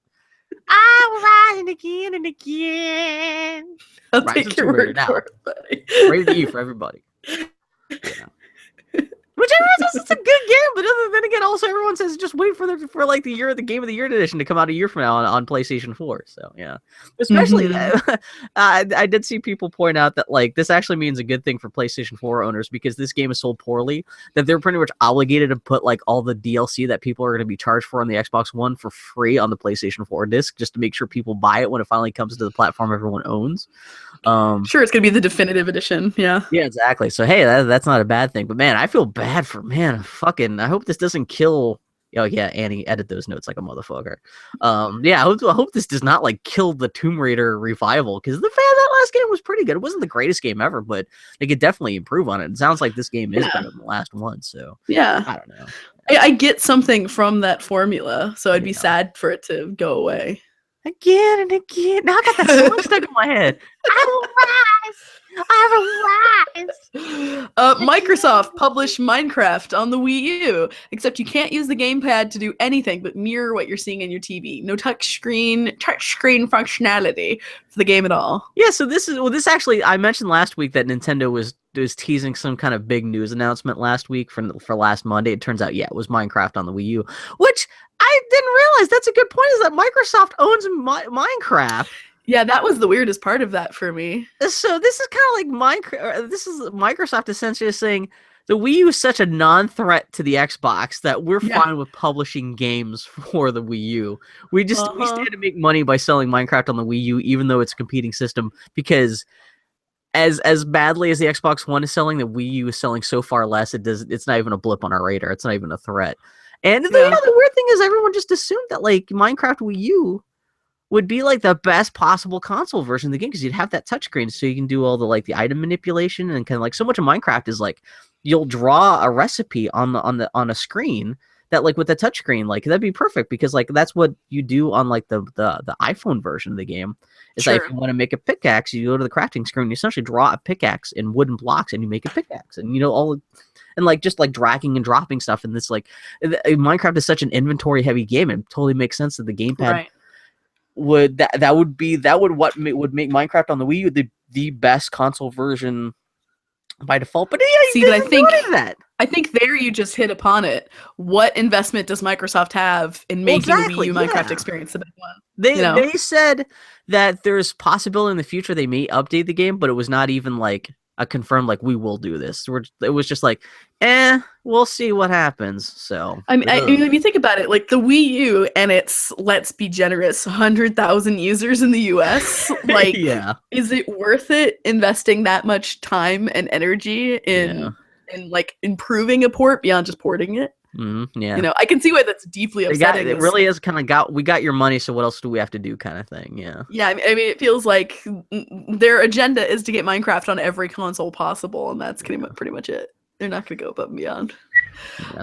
I'm rising again and again. I'll take your word for it, buddy. Rated E for everybody. Yeah. Which everyone says it's a good game, but then again, also everyone says just wait for the Game of the Year edition to come out a year from now on PlayStation 4. So yeah, especially that I did see people point out that like this actually means a good thing for PlayStation 4 owners because this game is sold poorly that they're pretty much obligated to put like all the DLC that people are going to be charged for on the Xbox One for free on the PlayStation 4 disc just to make sure people buy it when it finally comes to the platform everyone owns. Sure, it's gonna be the definitive edition. Yeah, exactly. So hey, that's not a bad thing. But man, I feel bad for I hope this doesn't kill. Oh yeah, Annie, edit those notes like a motherfucker. Yeah, I hope this does not like kill the Tomb Raider revival because that last game was pretty good. It wasn't the greatest game ever, but they could definitely improve on it. It sounds like this game is better than the last one. So yeah, I don't know. I get something from that formula, so I'd be sad for it to go away. Again and again. Now I got that song stuck in my head. I will rise. I will rise. Microsoft published Minecraft on the Wii U, except you can't use the gamepad to do anything but mirror what you're seeing in your TV. No touchscreen functionality for the game at all. Yeah, so this actually I mentioned last week that Nintendo was teasing some kind of big news announcement last week for last Monday. It turns out, yeah, it was Minecraft on the Wii U, which I didn't realize. That's a good point. Is that Microsoft owns Minecraft? Yeah, that was the weirdest part of that for me. So this is kind of like Minecraft. This is Microsoft essentially saying the Wii U is such a non-threat to the Xbox that we're fine with publishing games for the Wii U. We stand to make money by selling Minecraft on the Wii U, even though it's a competing system. Because as badly as the Xbox One is selling, the Wii U is selling so far less. It's not even a blip on our radar. It's not even a threat. And the weird thing is, everyone just assumed that like Minecraft Wii U would be like the best possible console version of the game because you'd have that touchscreen, so you can do all the like the item manipulation and kind of like so much of Minecraft is like you'll draw a recipe on a screen that like with the touchscreen, like that'd be perfect because like that's what you do on like the iPhone version of the game. It's like if you want to make a pickaxe, you go to the crafting screen, you essentially draw a pickaxe in wooden blocks and you make a pickaxe, and and like just like dragging and dropping stuff. And this like Minecraft is such an inventory heavy game. It totally makes sense that the gamepad would make Minecraft on the Wii U the best console version by default. But yeah, I think there you just hit upon it. What investment does Microsoft have in making the Wii U Minecraft experience the best one? They said that there's possibility in the future they may update the game, but it was not even like a confirmed like we will do this. It was just like, we'll see what happens. So I mean, if you think about it, like the Wii U and its, let's be generous, 100,000 users in the US, like, is it worth it investing that much time and energy in like improving a port beyond just porting it? Yeah. You know, I can see why that's deeply upsetting. It really is kind of we got your money, so what else do we have to do kind of thing. Yeah. Yeah, I mean, it feels like their agenda is to get Minecraft on every console possible, and that's pretty much it. They're not going to go above and beyond.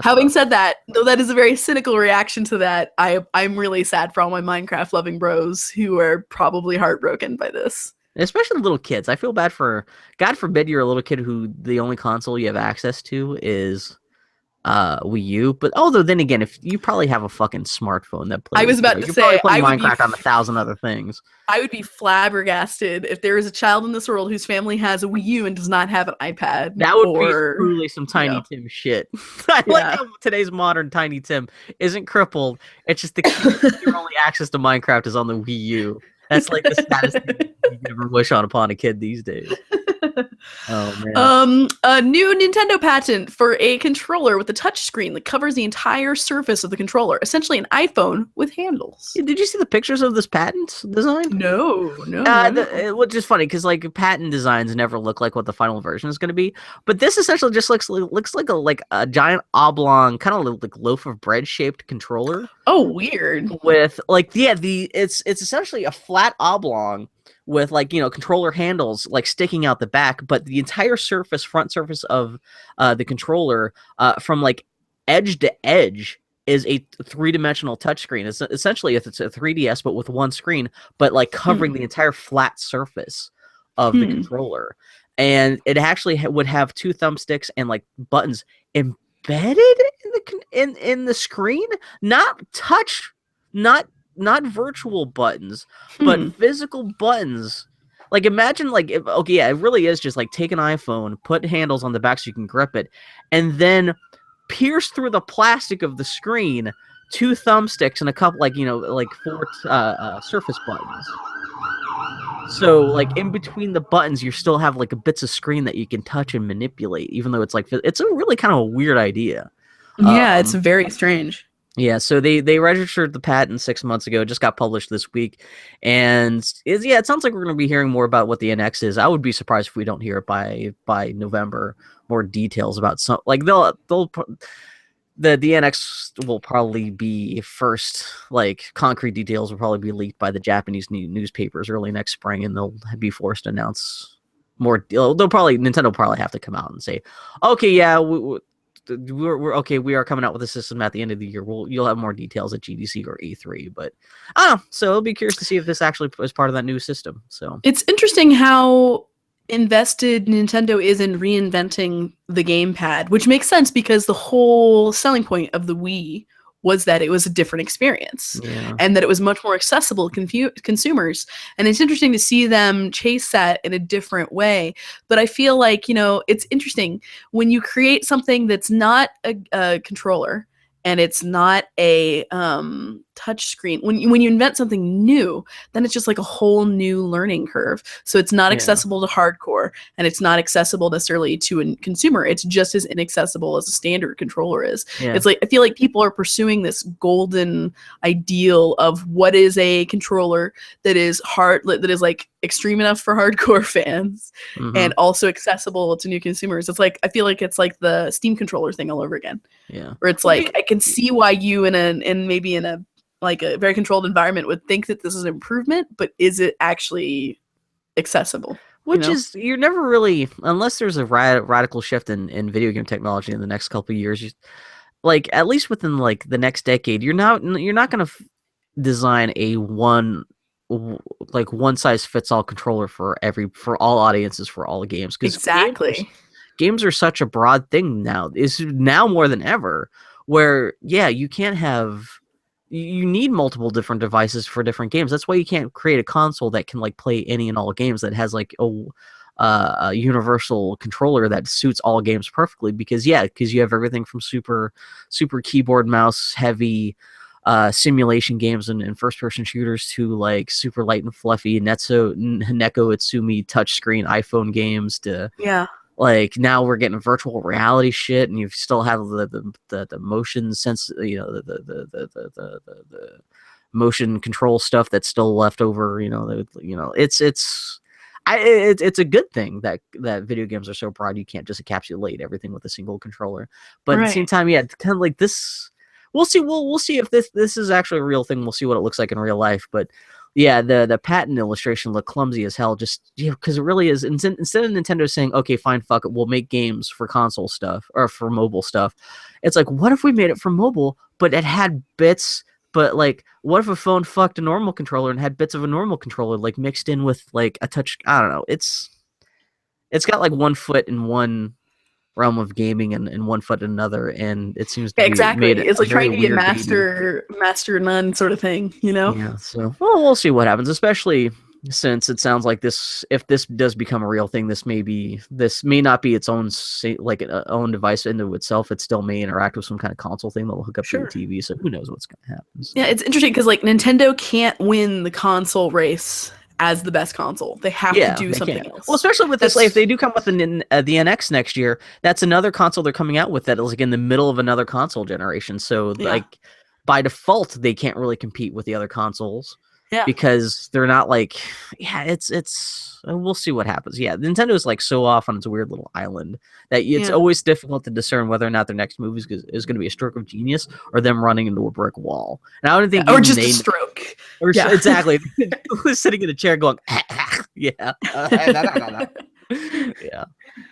Having said that, though that is a very cynical reaction to that, I'm really sad for all my Minecraft loving bros who are probably heartbroken by this. Especially little kids. I feel bad for, God forbid you're a little kid who the only console you have access to is Wii U. But although then again, if you probably have a fucking smartphone that plays, I was about to you're say, probably playing Minecraft on 1,000 other things. I would be flabbergasted if there is a child in this world whose family has a Wii U and does not have an iPad. That would be truly some Tiny Tim shit. I like how today's modern Tiny Tim isn't crippled. It's just the kid, your only access to Minecraft is on the Wii U. That's like the saddest thing you can ever wish upon a kid these days. Oh man. A new Nintendo patent for a controller with a touch screen that covers the entire surface of the controller, essentially an iPhone with handles. Did you see the pictures of this patent design? No. Which is funny because like patent designs never look like what the final version is going to be, but this essentially just looks like a giant oblong, kind of like loaf of bread shaped controller. Oh, weird. With like it's essentially a flat oblong with like, you know, controller handles like sticking out the back, but the entire front surface of the controller from like edge to edge is a three-dimensional touchscreen. It's essentially it's a 3DS but with one screen, but like covering the entire flat surface of the controller, and it actually would have two thumbsticks and like buttons embedded in the screen, not touch, not virtual buttons, but physical buttons. Like imagine like it really is just like take an iPhone, put handles on the back so you can grip it, and then pierce through the plastic of the screen two thumbsticks and a couple like, you know, like four surface buttons. So like in between the buttons you still have like bits of screen that you can touch and manipulate, even though it's like it's a really kind of a weird idea. Yeah, it's very strange. Yeah, so they registered the patent 6 months ago. It just got published this week, and it sounds like we're going to be hearing more about what the NX is. I would be surprised if we don't hear it by November. More details about some like the NX will probably be first. Like concrete details will probably be leaked by the Japanese newspapers early next spring, and they'll be forced to announce more. Nintendo will probably have to come out and say, okay, yeah. We're okay. We are coming out with a system at the end of the year. You'll have more details at GDC or E3, but so I'll be curious to see if this actually is part of that new system. So it's interesting how invested Nintendo is in reinventing the gamepad, which makes sense because the whole selling point of the Wii was that it was a different experience and that it was much more accessible to consumers. And it's interesting to see them chase that in a different way. But I feel like, you know, it's interesting when you create something that's not a controller and it's not a touch screen. When you invent something new, then it's just like a whole new learning curve. So it's not accessible to hardcore, and it's not accessible necessarily to a consumer. It's just as inaccessible as a standard controller is. It's like I feel like people are pursuing this golden ideal of what is a controller that is that is like extreme enough for hardcore fans and also accessible to new consumers. It's like I feel like it's like the Steam controller thing all over again. Yeah. Where it's like I can see why you maybe in a like a very controlled environment would think that this is an improvement, but is it actually accessible? Which is, you're never really, unless there's a radical shift in video game technology in the next couple of years, like at least within like the next decade, you're not going to design a one size fits all controller for all audiences for all games. Exactly. Games are such a broad thing now. Is now more than ever, where you can't have. You need multiple different devices for different games. That's why you can't create a console that can like play any and all games that has like a universal controller that suits all games perfectly. Because you have everything from super keyboard mouse heavy simulation games and first person shooters to like super light and fluffy Neko Itsumi touchscreen iPhone games to like now we're getting virtual reality shit, and you still have the motion sense, you know, the motion control stuff that's still left over. It's it's a good thing that video games are so broad. You can't just encapsulate everything with a single controller. But at the same time, yeah, it's kind of like this. We'll see. We'll see if this is actually a real thing. We'll see what it looks like in real life. But yeah, the patent illustration looked clumsy as hell. Just because it really is. Instead of Nintendo saying, "Okay, fine, fuck it, we'll make games for console stuff or for mobile stuff," it's like, what if we made it for mobile, but it had bits. But like, what if a phone fucked a normal controller and had bits of a normal controller like mixed in with like a touch? I don't know. It's got like 1 foot in one realm of gaming and 1 foot in another, and it seems to be exactly. made It's like trying to be a master none sort of thing, you know? Yeah. So we'll see what happens, especially since it sounds like if this does become a real thing, this may not be its own own device into itself. It still may interact with some kind of console thing that will hook up to the TV. So who knows what's going to happen? So. Yeah, it's interesting because like Nintendo can't win the console race as the best console. They have to do something else. Well, especially with this, like, if they do come with the NX next year, that's another console they're coming out with that is like in the middle of another console generation. So like by default, they can't really compete with the other consoles. Yeah, because they're not like, it's we'll see what happens. Yeah, Nintendo is like so off on its weird little island that it's always difficult to discern whether or not their next movie is going to be a stroke of genius or them running into a brick wall. And I don't think or just a stroke. Or exactly, who's sitting in a chair going, yeah, yeah.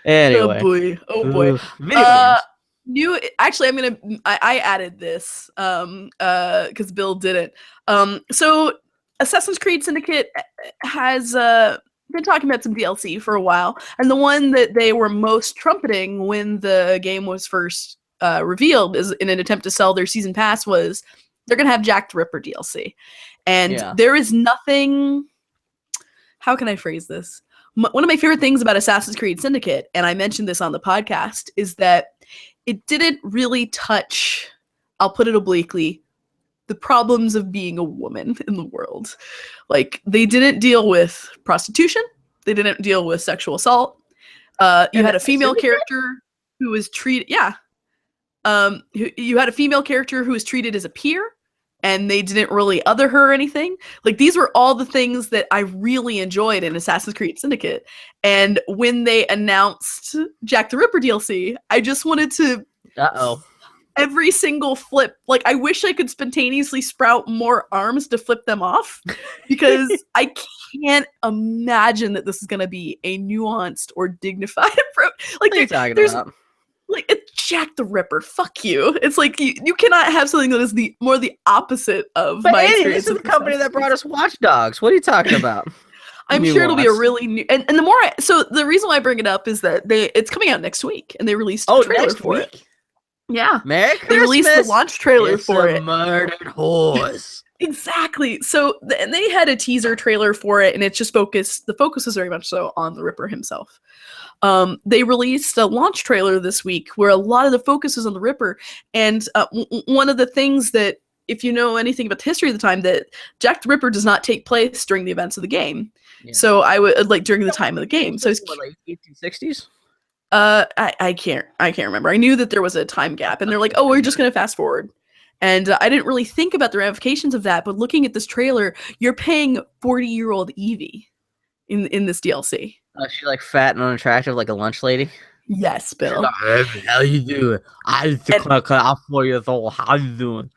Anyway, oh boy. Actually, I added this because Bill didn't. So Assassin's Creed Syndicate has been talking about some DLC for a while, and the one that they were most trumpeting when the game was first revealed is in an attempt to sell their season pass was they're going to have Jack the Ripper DLC. And there is nothing, how can I phrase this? One of my favorite things about Assassin's Creed Syndicate, and I mentioned this on the podcast, is that it didn't really touch, I'll put it obliquely, the problems of being a woman in the world. Like, they didn't deal with prostitution. They didn't deal with sexual assault. You had a female character who was treated, you had a female character who was treated as a peer, and they didn't really other her or anything. Like, these were all the things that I really enjoyed in Assassin's Creed Syndicate. And when they announced Jack the Ripper DLC, I just wanted to... every single flip, like, I wish I could spontaneously sprout more arms to flip them off, because I can't imagine that this is going to be a nuanced or dignified approach. Like, what are you talking about? Like, it's Jack the Ripper. Fuck you. It's like you cannot have something that is the opposite of my experience. This is the company that brought us Watch Dogs. What are you talking about? I'm sure it'll be a really new, and the more so the reason why I bring it up is that it's coming out next week, and they released a trailer for it. Yeah, Merry Christmas. They released the launch trailer for it. Murdered horse. Exactly. So, and they had a teaser trailer for it, and it's just the focus is very much so on the Ripper himself. They released a launch trailer this week where a lot of the focus is on the Ripper, and one of the things that, if you know anything about the history of the time, that Jack the Ripper does not take place during the events of the game. Yeah. So I would like during the time of the game. So it's like 1860s. I can't remember. I knew that there was a time gap, and they're like, oh, we're just gonna fast forward. And I didn't really think about the ramifications of that, but looking at this trailer, you're paying 40-year-old Evie in this DLC. She like fat and unattractive, like a lunch lady. Yes, Bill. How you doing? I'm 4 years old. How you doing?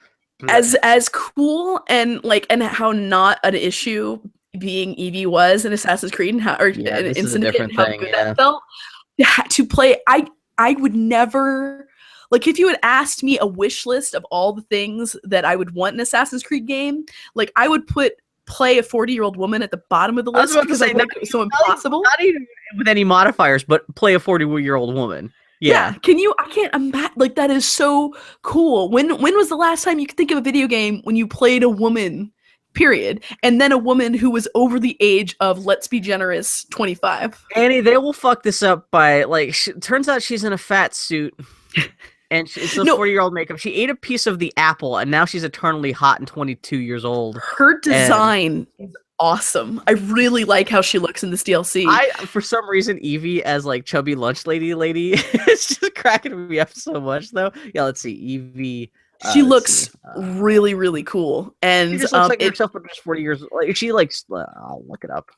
As cool and how not an issue being Evie was in Assassin's Creed, and how in Syndicate, and how good that felt. To play, I would never, like, if you had asked me a wish list of all the things that I would want in an Assassin's Creed game, like, I would play a 40-year-old woman at the bottom of the list because I think it was so impossible. Not even with any modifiers, but play a 40-year-old woman. Yeah. I can't imagine, like, that is so cool. When was the last time you could think of a video game when you played a woman, period, and then a woman who was over the age of, let's be generous, 25? Annie, they will fuck this up by, like, turns out she's in a fat suit, and it's a 40-year-old makeup. She ate a piece of the apple, and now she's eternally hot and 22 years old. Her design is awesome. I really like how she looks in this DLC. For some reason, Evie as, like, chubby lunch lady, it's just cracking me up so much, though. Yeah, let's see, Evie... She looks really, really cool, and she just looks like herself, but just 40 years. Like she likes. I'll look it up.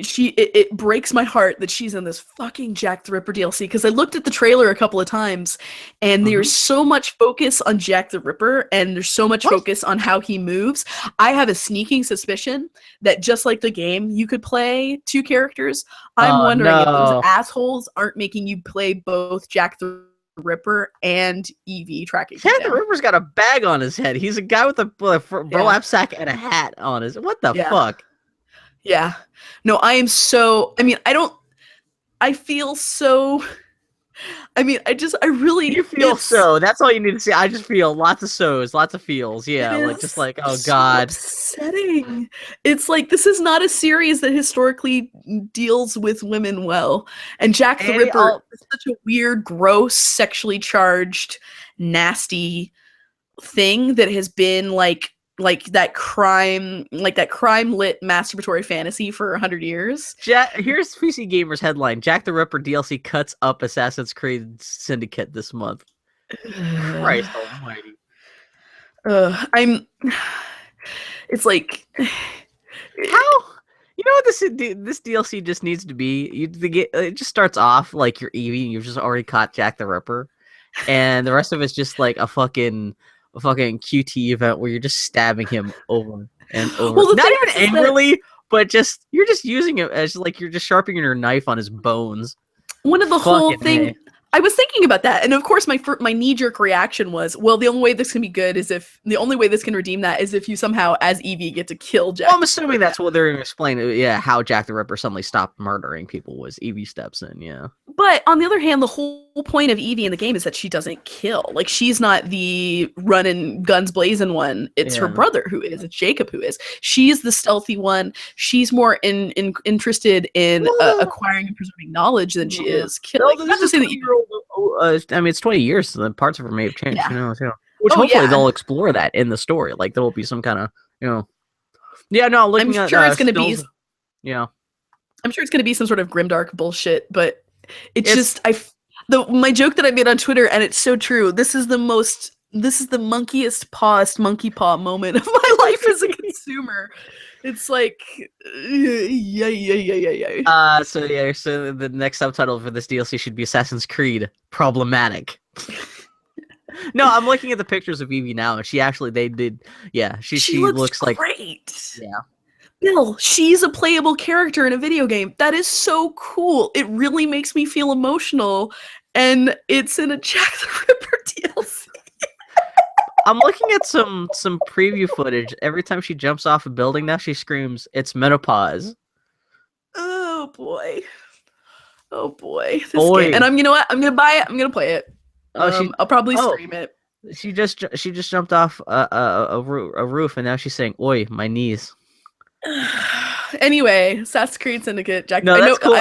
it breaks my heart that she's in this fucking Jack the Ripper DLC, because I looked at the trailer a couple of times and there's so much focus on Jack the Ripper and there's so much focus on how he moves. I have a sneaking suspicion that just like the game, you could play 2 characters. I'm wondering if those assholes aren't making you play both Jack the Ripper and Evie tracking. Jack the Ripper's got a bag on his head. He's a guy with a burlap sack and a hat on his. What the fuck? Yeah. No, I am so. I mean, I feel so. I mean, I really. You feel so. That's all you need to say. I just feel lots of so's, lots of feels. Yeah, like just like, oh god, upsetting. It's like this is not a series that historically deals with women well. And Jack the Ripper is such a weird, gross, sexually charged, nasty thing that has been like that crime lit masturbatory fantasy for 100 years. Here's PC Gamer's headline: Jack the Ripper DLC cuts up Assassin's Creed Syndicate this month. Christ almighty. It's like how, you know what this DLC just needs to be? It just starts off like you're Evie and you've just already caught Jack the Ripper, and the rest of it's just like a fucking QT event where you're just stabbing him over and over. Well, not even angrily, but you're just using it as like you're just sharpening your knife on his bones. One of the whole thing. I was thinking about that, and of course, my knee-jerk reaction was, well, the only way this can be good is if the only way this can redeem that is if you somehow, as Evie, get to kill Jack. Well, I'm assuming that's what they're going to explain. Yeah, how Jack the Ripper suddenly stopped murdering people was Evie steps in. Yeah, but on the other hand, the whole point of Evie in the game is that she doesn't kill. Like, she's not the running guns blazing one. It's her brother who is. It's Jacob who is. She's the stealthy one. She's more interested in acquiring and preserving knowledge than she is killing. Not to say that I mean, it's 20 years, so the parts of her may have changed. You know, which hopefully they'll explore that in the story. Like there will be some kind of, I'm sure it's going to be. Yeah, I'm sure it's going to be some sort of grimdark bullshit, but it's just my joke that I made on Twitter, and it's so true. This is the monkeyest pawest monkey paw moment of my life as a consumer. It's like, yeah. So the next subtitle for this DLC should be Assassin's Creed Problematic. No, I'm looking at the pictures of Evie now, and she looks like great. Yeah. Bill, she's a playable character in a video game. That is so cool. It really makes me feel emotional, and it's in a Jack the Ripper DLC. I'm looking at some preview footage. Every time she jumps off a building now, she screams, "It's menopause." Oh boy. This game. And you know what? I'm gonna buy it. I'm gonna play it. I'll probably stream it. She just jumped off a roof, and now she's saying, "Oi, my knees." Anyway, Assassin's Creed Syndicate. Jack. No, that's cool.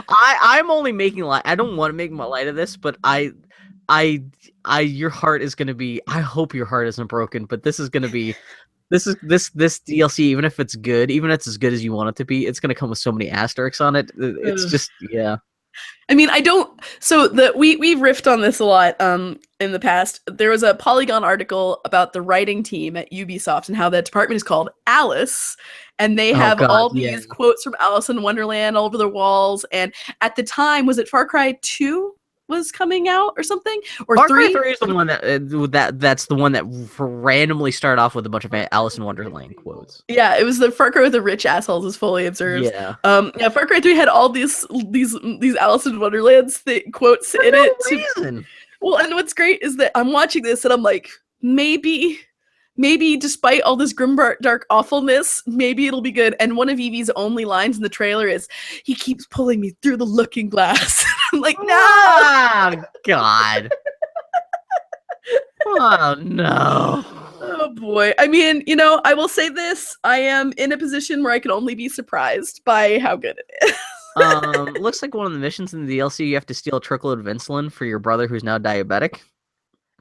I'm only making light. I don't want to make my light of this, but your heart is gonna be. I hope your heart isn't broken, but this is gonna be. This DLC, even if it's good, even if it's as good as you want it to be, it's gonna come with so many asterisks on it. It's just I mean, we've riffed on this a lot in the past. There was a Polygon article about the writing team at Ubisoft and how that department is called Alice, and they have all these quotes from Alice in Wonderland all over their walls. And at the time, was it Far Cry 2 was coming out or something, or Far 3? Cry 3 is the one that's the one that randomly started off with a bunch of Alice in Wonderland quotes. Yeah, it was the Far Cry with the rich assholes, as Foley observes. Yeah. Far Cry 3 had all these Alice in Wonderland quotes in it. Reason. Well, and what's great is that I'm watching this and I'm like, maybe despite all this grimdark awfulness, maybe it'll be good. And one of Evie's only lines in the trailer is, "He keeps pulling me through the looking glass." I'm like, no! Oh, God. Oh, no. Oh, boy. I mean, I will say this. I am in a position where I can only be surprised by how good it is. Looks like one of the missions in the DLC, you have to steal a truckload of insulin for your brother who's now diabetic.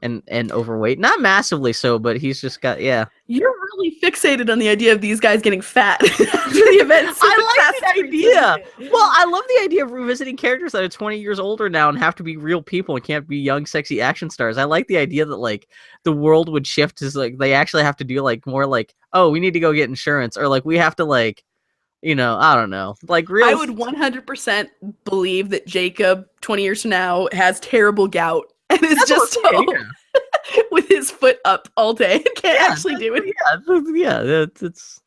And overweight, not massively so, but he's just got You're really fixated on the idea of these guys getting fat after the events. I like the idea. Well, I love the idea of revisiting characters that are 20 years older now and have to be real people and can't be young, sexy action stars. I like the idea that like the world would shift to like they actually have to do like more like, oh, we need to go get insurance, or like we have to like You know, I don't know. Like real. I would 100% believe that Jacob 20 years from now has terrible gout and is just home with his foot up all day and can't actually do it. It's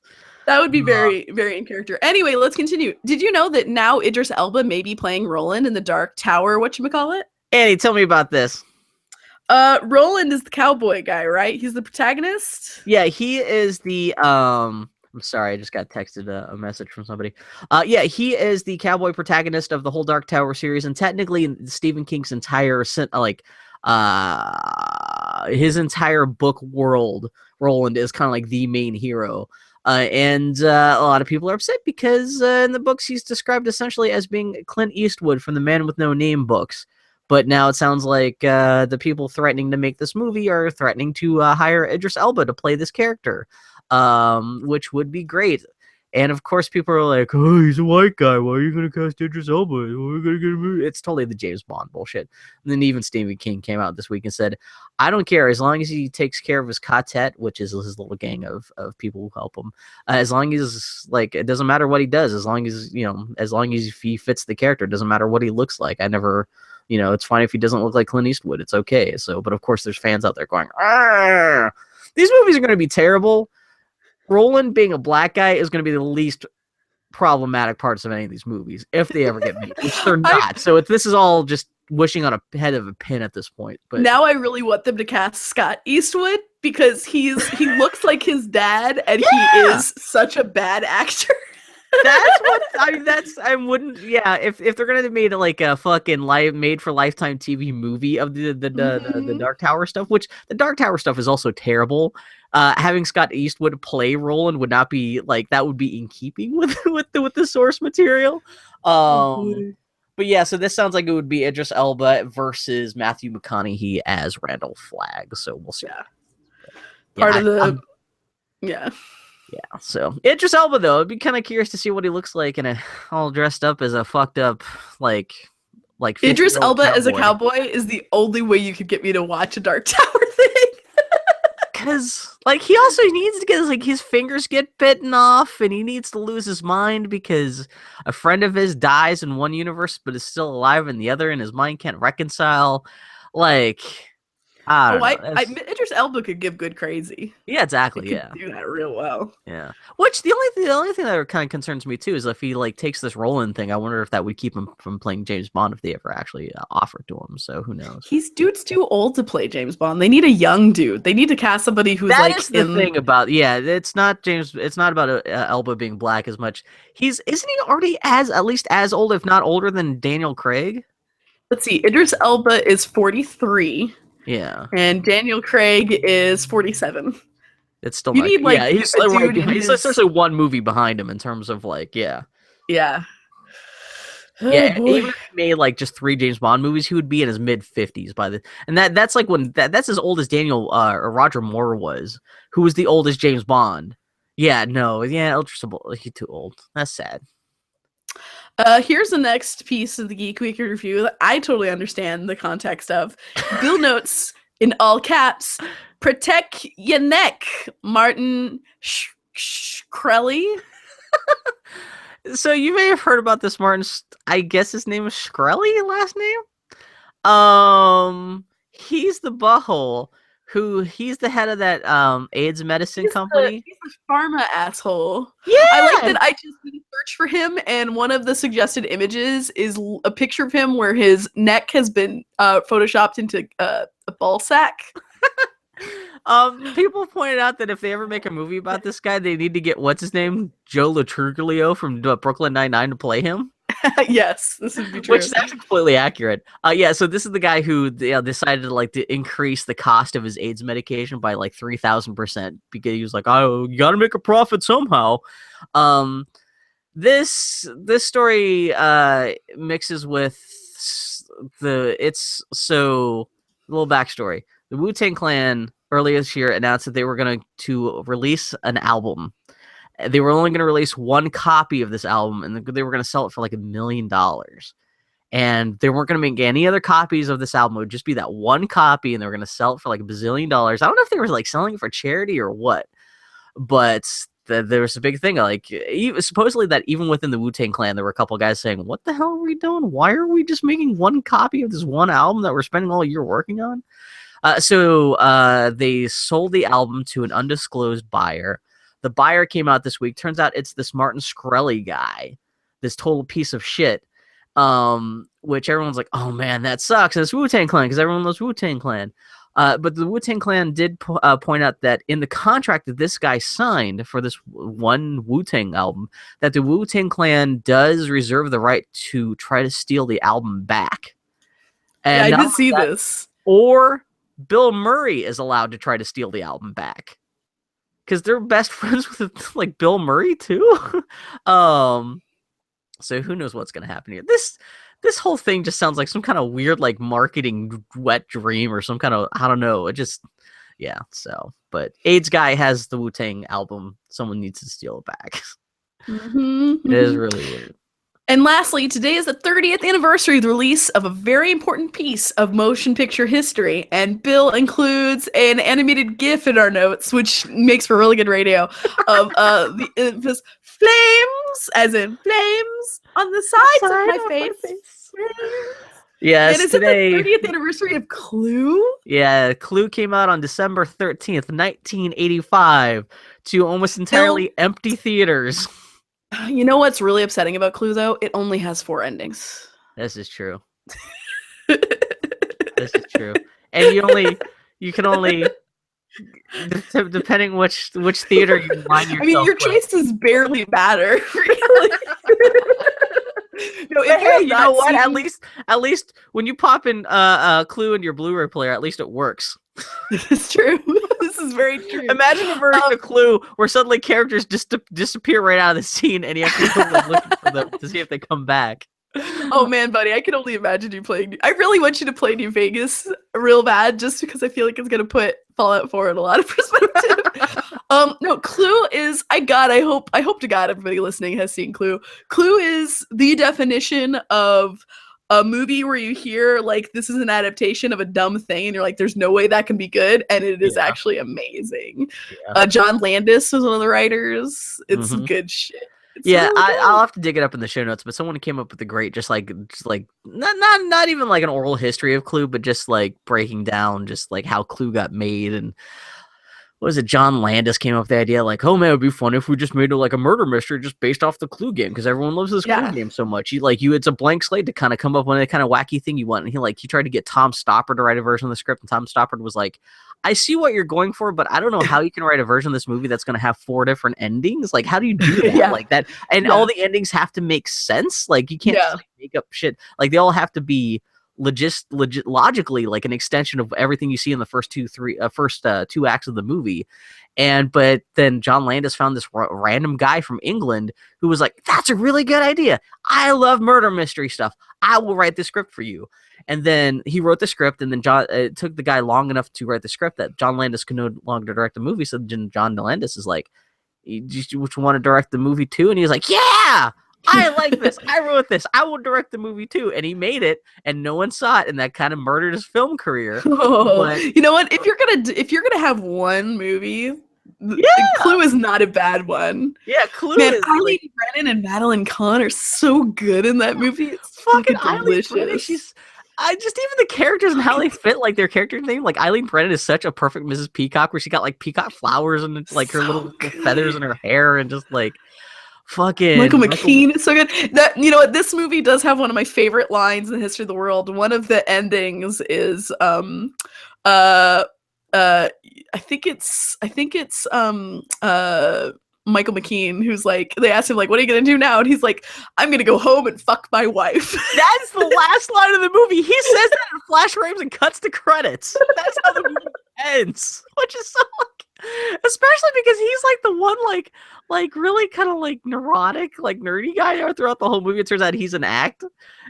that would be very, very in character. Anyway, let's continue. Did you know that now Idris Elba may be playing Roland in the Dark Tower? Whatchamacallit? Annie, tell me about this. Roland is the cowboy guy, right? He's the protagonist. Yeah, he is the I'm sorry, I just got texted a message from somebody. Yeah, he is the cowboy protagonist of the whole Dark Tower series, and technically Stephen King's entire his entire book world, Roland is kind of like the main hero. And a lot of people are upset because in the books he's described essentially as being Clint Eastwood from the Man with No Name books. But now it sounds like the people threatening to make this movie are threatening to hire Idris Elba to play this character, which would be great. And of course, people are like, "Oh, he's a white guy. Why are you going to cast Idris Elba? We're going to get a movie." It's totally the James Bond bullshit. And then even Stephen King came out this week and said, "I don't care as long as he takes care of his quartet, which is his little gang of people who help him. As long as like it doesn't matter what he does, as long as as long as he fits the character, it doesn't matter what he looks like. I never." It's fine if he doesn't look like Clint Eastwood. It's okay. So, but of course, there's fans out there going, "Arr! These movies are going to be terrible." Roland being a black guy is going to be the least problematic parts of any of these movies, if they ever get made, which they're not. So this is all just wishing on a head of a pin at this point. But now I really want them to cast Scott Eastwood because he looks like his dad, and he is such a bad actor. That's what I wouldn't. Yeah, if they're gonna make like a fucking made for Lifetime TV movie of the Dark Tower stuff, which the Dark Tower stuff is also terrible. Having Scott Eastwood play Roland would not be like that. Would be in keeping with the source material. But yeah, so this sounds like it would be Idris Elba versus Matthew McConaughey as Randall Flagg. So we'll see. Yeah, so Idris Elba though, I'd be kind of curious to see what he looks like in all dressed up as a fucked up like Idris Elba as a cowboy is the only way you could get me to watch a Dark Tower thing. Because like he also needs to get his fingers get bitten off, and he needs to lose his mind because a friend of his dies in one universe but is still alive in the other, and his mind can't reconcile. Like. Idris Elba could give good crazy. Yeah, exactly. He could do that real well. Yeah. Which the only thing that kind of concerns me too is if he takes this Roland thing. I wonder if that would keep him from playing James Bond if they ever actually offer it to him. So who knows? Dude's too old to play James Bond. They need a young dude. They need to cast somebody who's that is the thing about it's not James. It's not about Elba being black as much. Isn't he already at least as old, if not older than Daniel Craig? Let's see. Idris Elba is 43. Yeah, and Daniel Craig is 47. It's still he's essentially one movie behind him in terms of yeah. Even if he made just 3 James Bond movies, he would be in his mid 50s and that's like when that's as old as Daniel or Roger Moore was, who was the oldest James Bond. He's too old. That's sad. Here's the next piece of the Geek Week review that I totally understand the context of. Bill notes in all caps, "Protect your neck, Martin Shkreli." So you may have heard about this Martin. I guess his name is Shkreli, last name. He's the butthole. He's the head of that AIDS medicine company. He's a pharma asshole. Yeah, I like that. I just did a search for him, and one of the suggested images is a picture of him where his neck has been photoshopped into a ball sack. People pointed out that if they ever make a movie about this guy, they need to get what's his name, Joe Latruglio from Brooklyn Nine-Nine to play him. Yes, this would be true. Which is actually completely accurate. So this is the guy who decided to increase the cost of his AIDS medication by 3,000% because he was like, "Oh, you got to make a profit somehow." This story mixes with a little backstory. The Wu-Tang Clan earlier this year announced that they were going to release an album. They were only going to release one copy of this album, and they were going to sell it for $1 million. And they weren't going to make any other copies of this album. It would just be that one copy, and they were going to sell it for $1 bazillion. I don't know if they were selling it for charity or what, but there was a big thing like supposedly that even within the Wu-Tang Clan there were a couple guys saying, what the hell are we doing? Why are we just making one copy of this one album that we're spending all year working on? So they sold the album to an undisclosed buyer. The buyer came out this week. Turns out it's this Martin Shkreli guy, this total piece of shit, which everyone's like, oh man, that sucks. And it's Wu-Tang Clan because everyone loves Wu-Tang Clan. But the Wu-Tang Clan did point out that in the contract that this guy signed for this one Wu-Tang album, that the Wu-Tang Clan does reserve the right to try to steal the album back. And I did see this. Or Bill Murray is allowed to try to steal the album back. Because they're best friends with like Bill Murray too. So who knows what's gonna happen here. This whole thing just sounds like some kind of weird like marketing wet dream or some kind of, I don't know. It just, yeah. So, but AIDS guy has the Wu-Tang album. Someone needs to steal it back. It is really weird. And lastly, today is the 30th anniversary of the release of a very important piece of motion picture history, and Bill includes an animated GIF in our notes, which makes for really good radio, of the flames, as in flames, on the sides of my face. Yes, and it's today, the 30th anniversary of Clue. Yeah, Clue came out on December 13th, 1985, to almost entirely empty theaters. You know what's really upsetting about Clue, though? It only has 4 endings. This is true. This is true. And you can only, depending which theater you line yourself. I mean, your choices barely matter, really. No, hey, you know what? At least when you pop in Clue in your Blu-ray player, at least it works. This is true. This is very true. Imagine a version of Clue where suddenly characters just disappear right out of the scene, and you have to go looking for them to see if they come back. Oh man, buddy, I can only imagine you playing. I really want you to play New Vegas real bad, just because I feel like it's gonna put Fallout 4 in a lot of perspective. No, Clue is. I hope to God everybody listening has seen Clue. Clue is the definition of a movie where you hear like this is an adaptation of a dumb thing, and you're like, "There's no way that can be good," and it is actually amazing. Yeah. John Landis was one of the writers. It's good shit. It's really I'll have to dig it up in the show notes. But someone came up with a great, just like not even like an oral history of Clue, but just like breaking down just like how Clue got made. And what was it? John Landis came up with the idea like, oh man, it'd be fun if we just made it like a murder mystery just based off the Clue game because everyone loves this Clue game so much. It's a blank slate to kind of come up with any kind of wacky thing you want. And he tried to get Tom Stoppard to write a version of the script, and Tom Stoppard was like, I see what you're going for, but I don't know how you can write a version of this movie that's going to have 4 different endings. Like, how do you do that like that? And all the endings have to make sense. Like, you can't just make up shit. Like, they all have to be logically like an extension of everything you see in the first 2 acts of the movie. But then John Landis found this random guy from England who was like, that's a really good idea. I love murder mystery stuff. I will write the script for you. And then he wrote the script, and then it took the guy long enough to write the script that John Landis could no longer direct the movie. So John Landis is like, do you want to direct the movie too? And he was like, yeah, I like this. I wrote this. I will direct the movie too. And he made it, and no one saw it, and that kind of murdered his film career. You know what? If you're gonna have one movie, Clue is not a bad one. Yeah, Clue. Man, Eileen Brennan and Madeline Kahn are so good in that movie. It's fucking delicious. Even the characters and how they fit, like their character name. Like Eileen Brennan is such a perfect Mrs. Peacock, where she got like peacock flowers and like her little feathers in her hair, and just like fucking Michael McKean is so good. That, you know what, this movie does have one of my favorite lines in the history of the world. One of the endings is I think it's Michael McKean, who's like, they asked him like, what are you gonna do now? And he's like, I'm gonna go home and fuck my wife. That's the last line of the movie. He says that in flash frames and cuts to credits. That's how the movie ends, which is so like, especially because he's like the one like really kind of like neurotic, like nerdy guy throughout the whole movie. It turns out he's an act,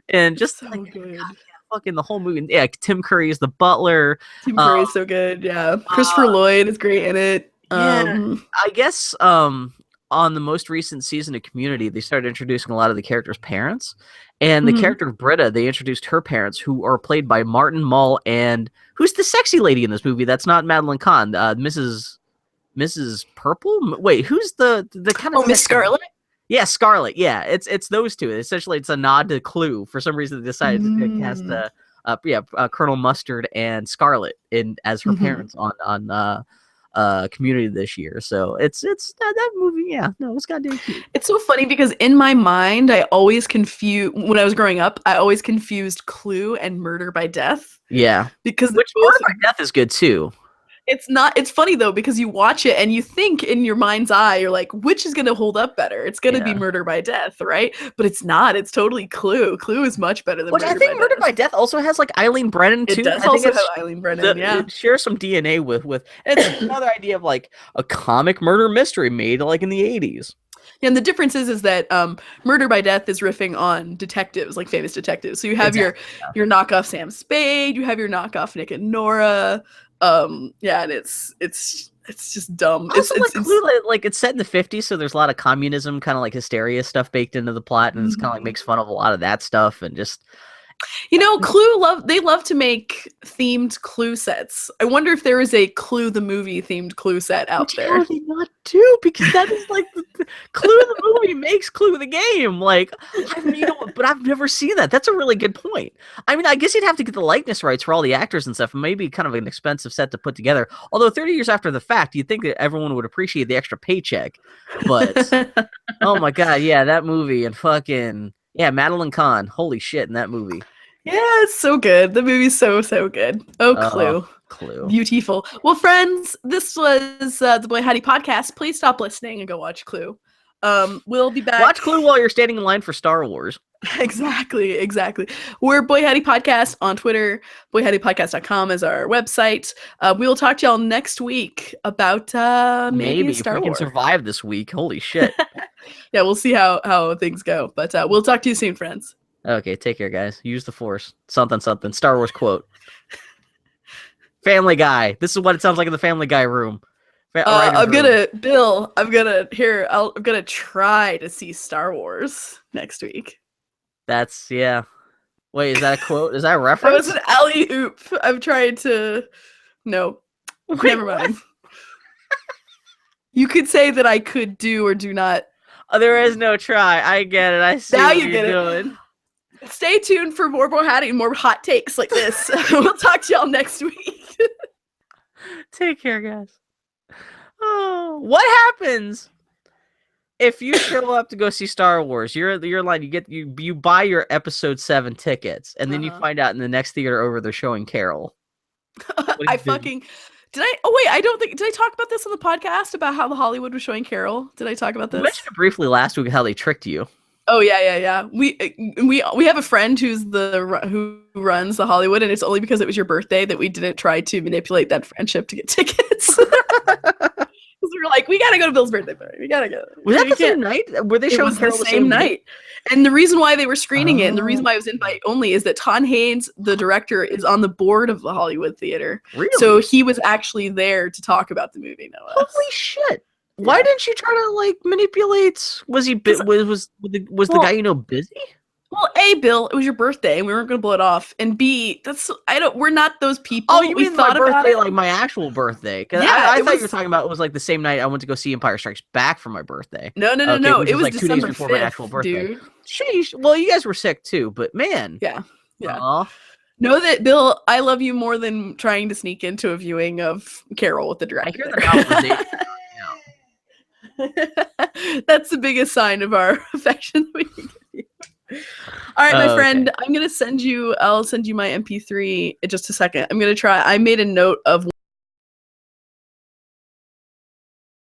and just so like good. God, fucking the whole movie. Yeah, Tim Curry is the butler. Tim Curry is so good. Yeah, Christopher Lloyd is great in it. I guess on the most recent season of Community, they started introducing a lot of the characters' parents, and the character of Britta, they introduced her parents, who are played by Martin Mull, and who's the sexy lady in this movie? That's not Madeline Kahn, Mrs. Mrs. Purple. Wait, who's the kind of Oh, Miss Scarlet. Yeah, Scarlet. Yeah, it's those two. Essentially, it's a nod to Clue. For some reason, they decided to cast Colonel Mustard and Scarlet in as her parents on Community this year. So it's that movie. Yeah, no, it's goddamn cute. It's so funny because in my mind, I always when I was growing up, I always confused Clue and Murder by Death. Yeah, because which Murder by Death is good too. It's not. It's funny though because you watch it and you think in your mind's eye, you're like, which is going to hold up better? It's going to be Murder by Death, right? But it's not. It's totally Clue. Clue is much better than. I think Murder by Death also has like Eileen Brennan too. It does also have Eileen Brennan. It shares some DNA with. And it's another idea of like a comic murder mystery made like in the 80s. Yeah, and the difference is that Murder by Death is riffing on detectives, like famous detectives. So you have your knockoff Sam Spade, you have your knockoff Nick and Nora. And it's just dumb. Also, it's set in the 50s, so there's a lot of communism, kind of like hysteria stuff baked into the plot, and it's kind of like makes fun of a lot of that stuff, and just. Clue they love to make themed Clue sets. I wonder if there is a Clue the movie themed Clue set out there. How do they not do? Because that is like Clue the movie makes Clue the game. Like, but I've never seen that. That's a really good point. I mean, I guess you'd have to get the likeness rights for all the actors and stuff. And maybe kind of an expensive set to put together. Although 30 years after the fact, you'd think that everyone would appreciate the extra paycheck. But oh my god, yeah, that movie and fucking. Yeah, Madeline Kahn. Holy shit in that movie. Yeah, it's so good. The movie's so good. Oh, Clue. Clue. Beautiful. Well, friends, this was the Boy Howdy podcast. Please stop listening and go watch Clue. We'll be back. Watch Clue while you're standing in line for Star Wars. Exactly. We're Boy Howdy Podcast on Twitter. BoyHowdyPodcast.com is our website. We will talk to y'all next week about maybe Star Wars. If we can survive this week. Holy shit. Yeah, we'll see how things go. But we'll talk to you soon, friends. Okay, take care, guys. Use the Force. Something. Star Wars quote. Family Guy. This is what it sounds like in the Family Guy room. I'm gonna try to see Star Wars next week. That's Wait, is that a quote? Is that a reference? That was an alley-oop. I'm trying to. No, never mind. You could say that I could do or do not. Oh, there is no try. I get it. I see. Now what you get you're doing. Stay tuned for more Howdy and more hot takes like this. We'll talk to y'all next week. Take care, guys. Oh, what happens if you show up to go see Star Wars? You're in line. You buy your Episode 7 tickets, and then you find out in the next theater over they're showing Carol. I fucking. Did I? Oh wait, I don't think. Did I talk about this on the podcast about how the Hollywood was showing Carol? Did I talk about this? You mentioned it briefly last week how they tricked you. Oh yeah. We have a friend who runs the Hollywood, and it's only because it was your birthday that we didn't try to manipulate that friendship to get tickets. Because we were like, we gotta go to Bill's birthday party. We gotta go. Was that the same night? Were they showing Carol the same night? And the reason why they were screening it, and the reason why it was invite only, is that Todd Haynes, the director, is on the board of the Hollywood Theater. Really? So he was actually there to talk about the movie. No less. Holy shit! Yeah. Why didn't you try to like manipulate? Was he the guy you know busy? Well, A, Bill, it was your birthday, and we weren't gonna blow it off. And B, we're not those people. Oh, you mean my birthday, like my actual birthday? Because I thought you were talking about it was like the same night I went to go see Empire Strikes Back for my birthday. No. It was like December 2 days before 5th, my actual birthday. Dude. Sheesh. Well, you guys were sick too, but man. Yeah. Know that, Bill, I love you more than trying to sneak into a viewing of Carol with the director. I hear the That's the biggest sign of our affection we can give you. All right, my friend, I'll send you my MP3 in just a second. I made a note of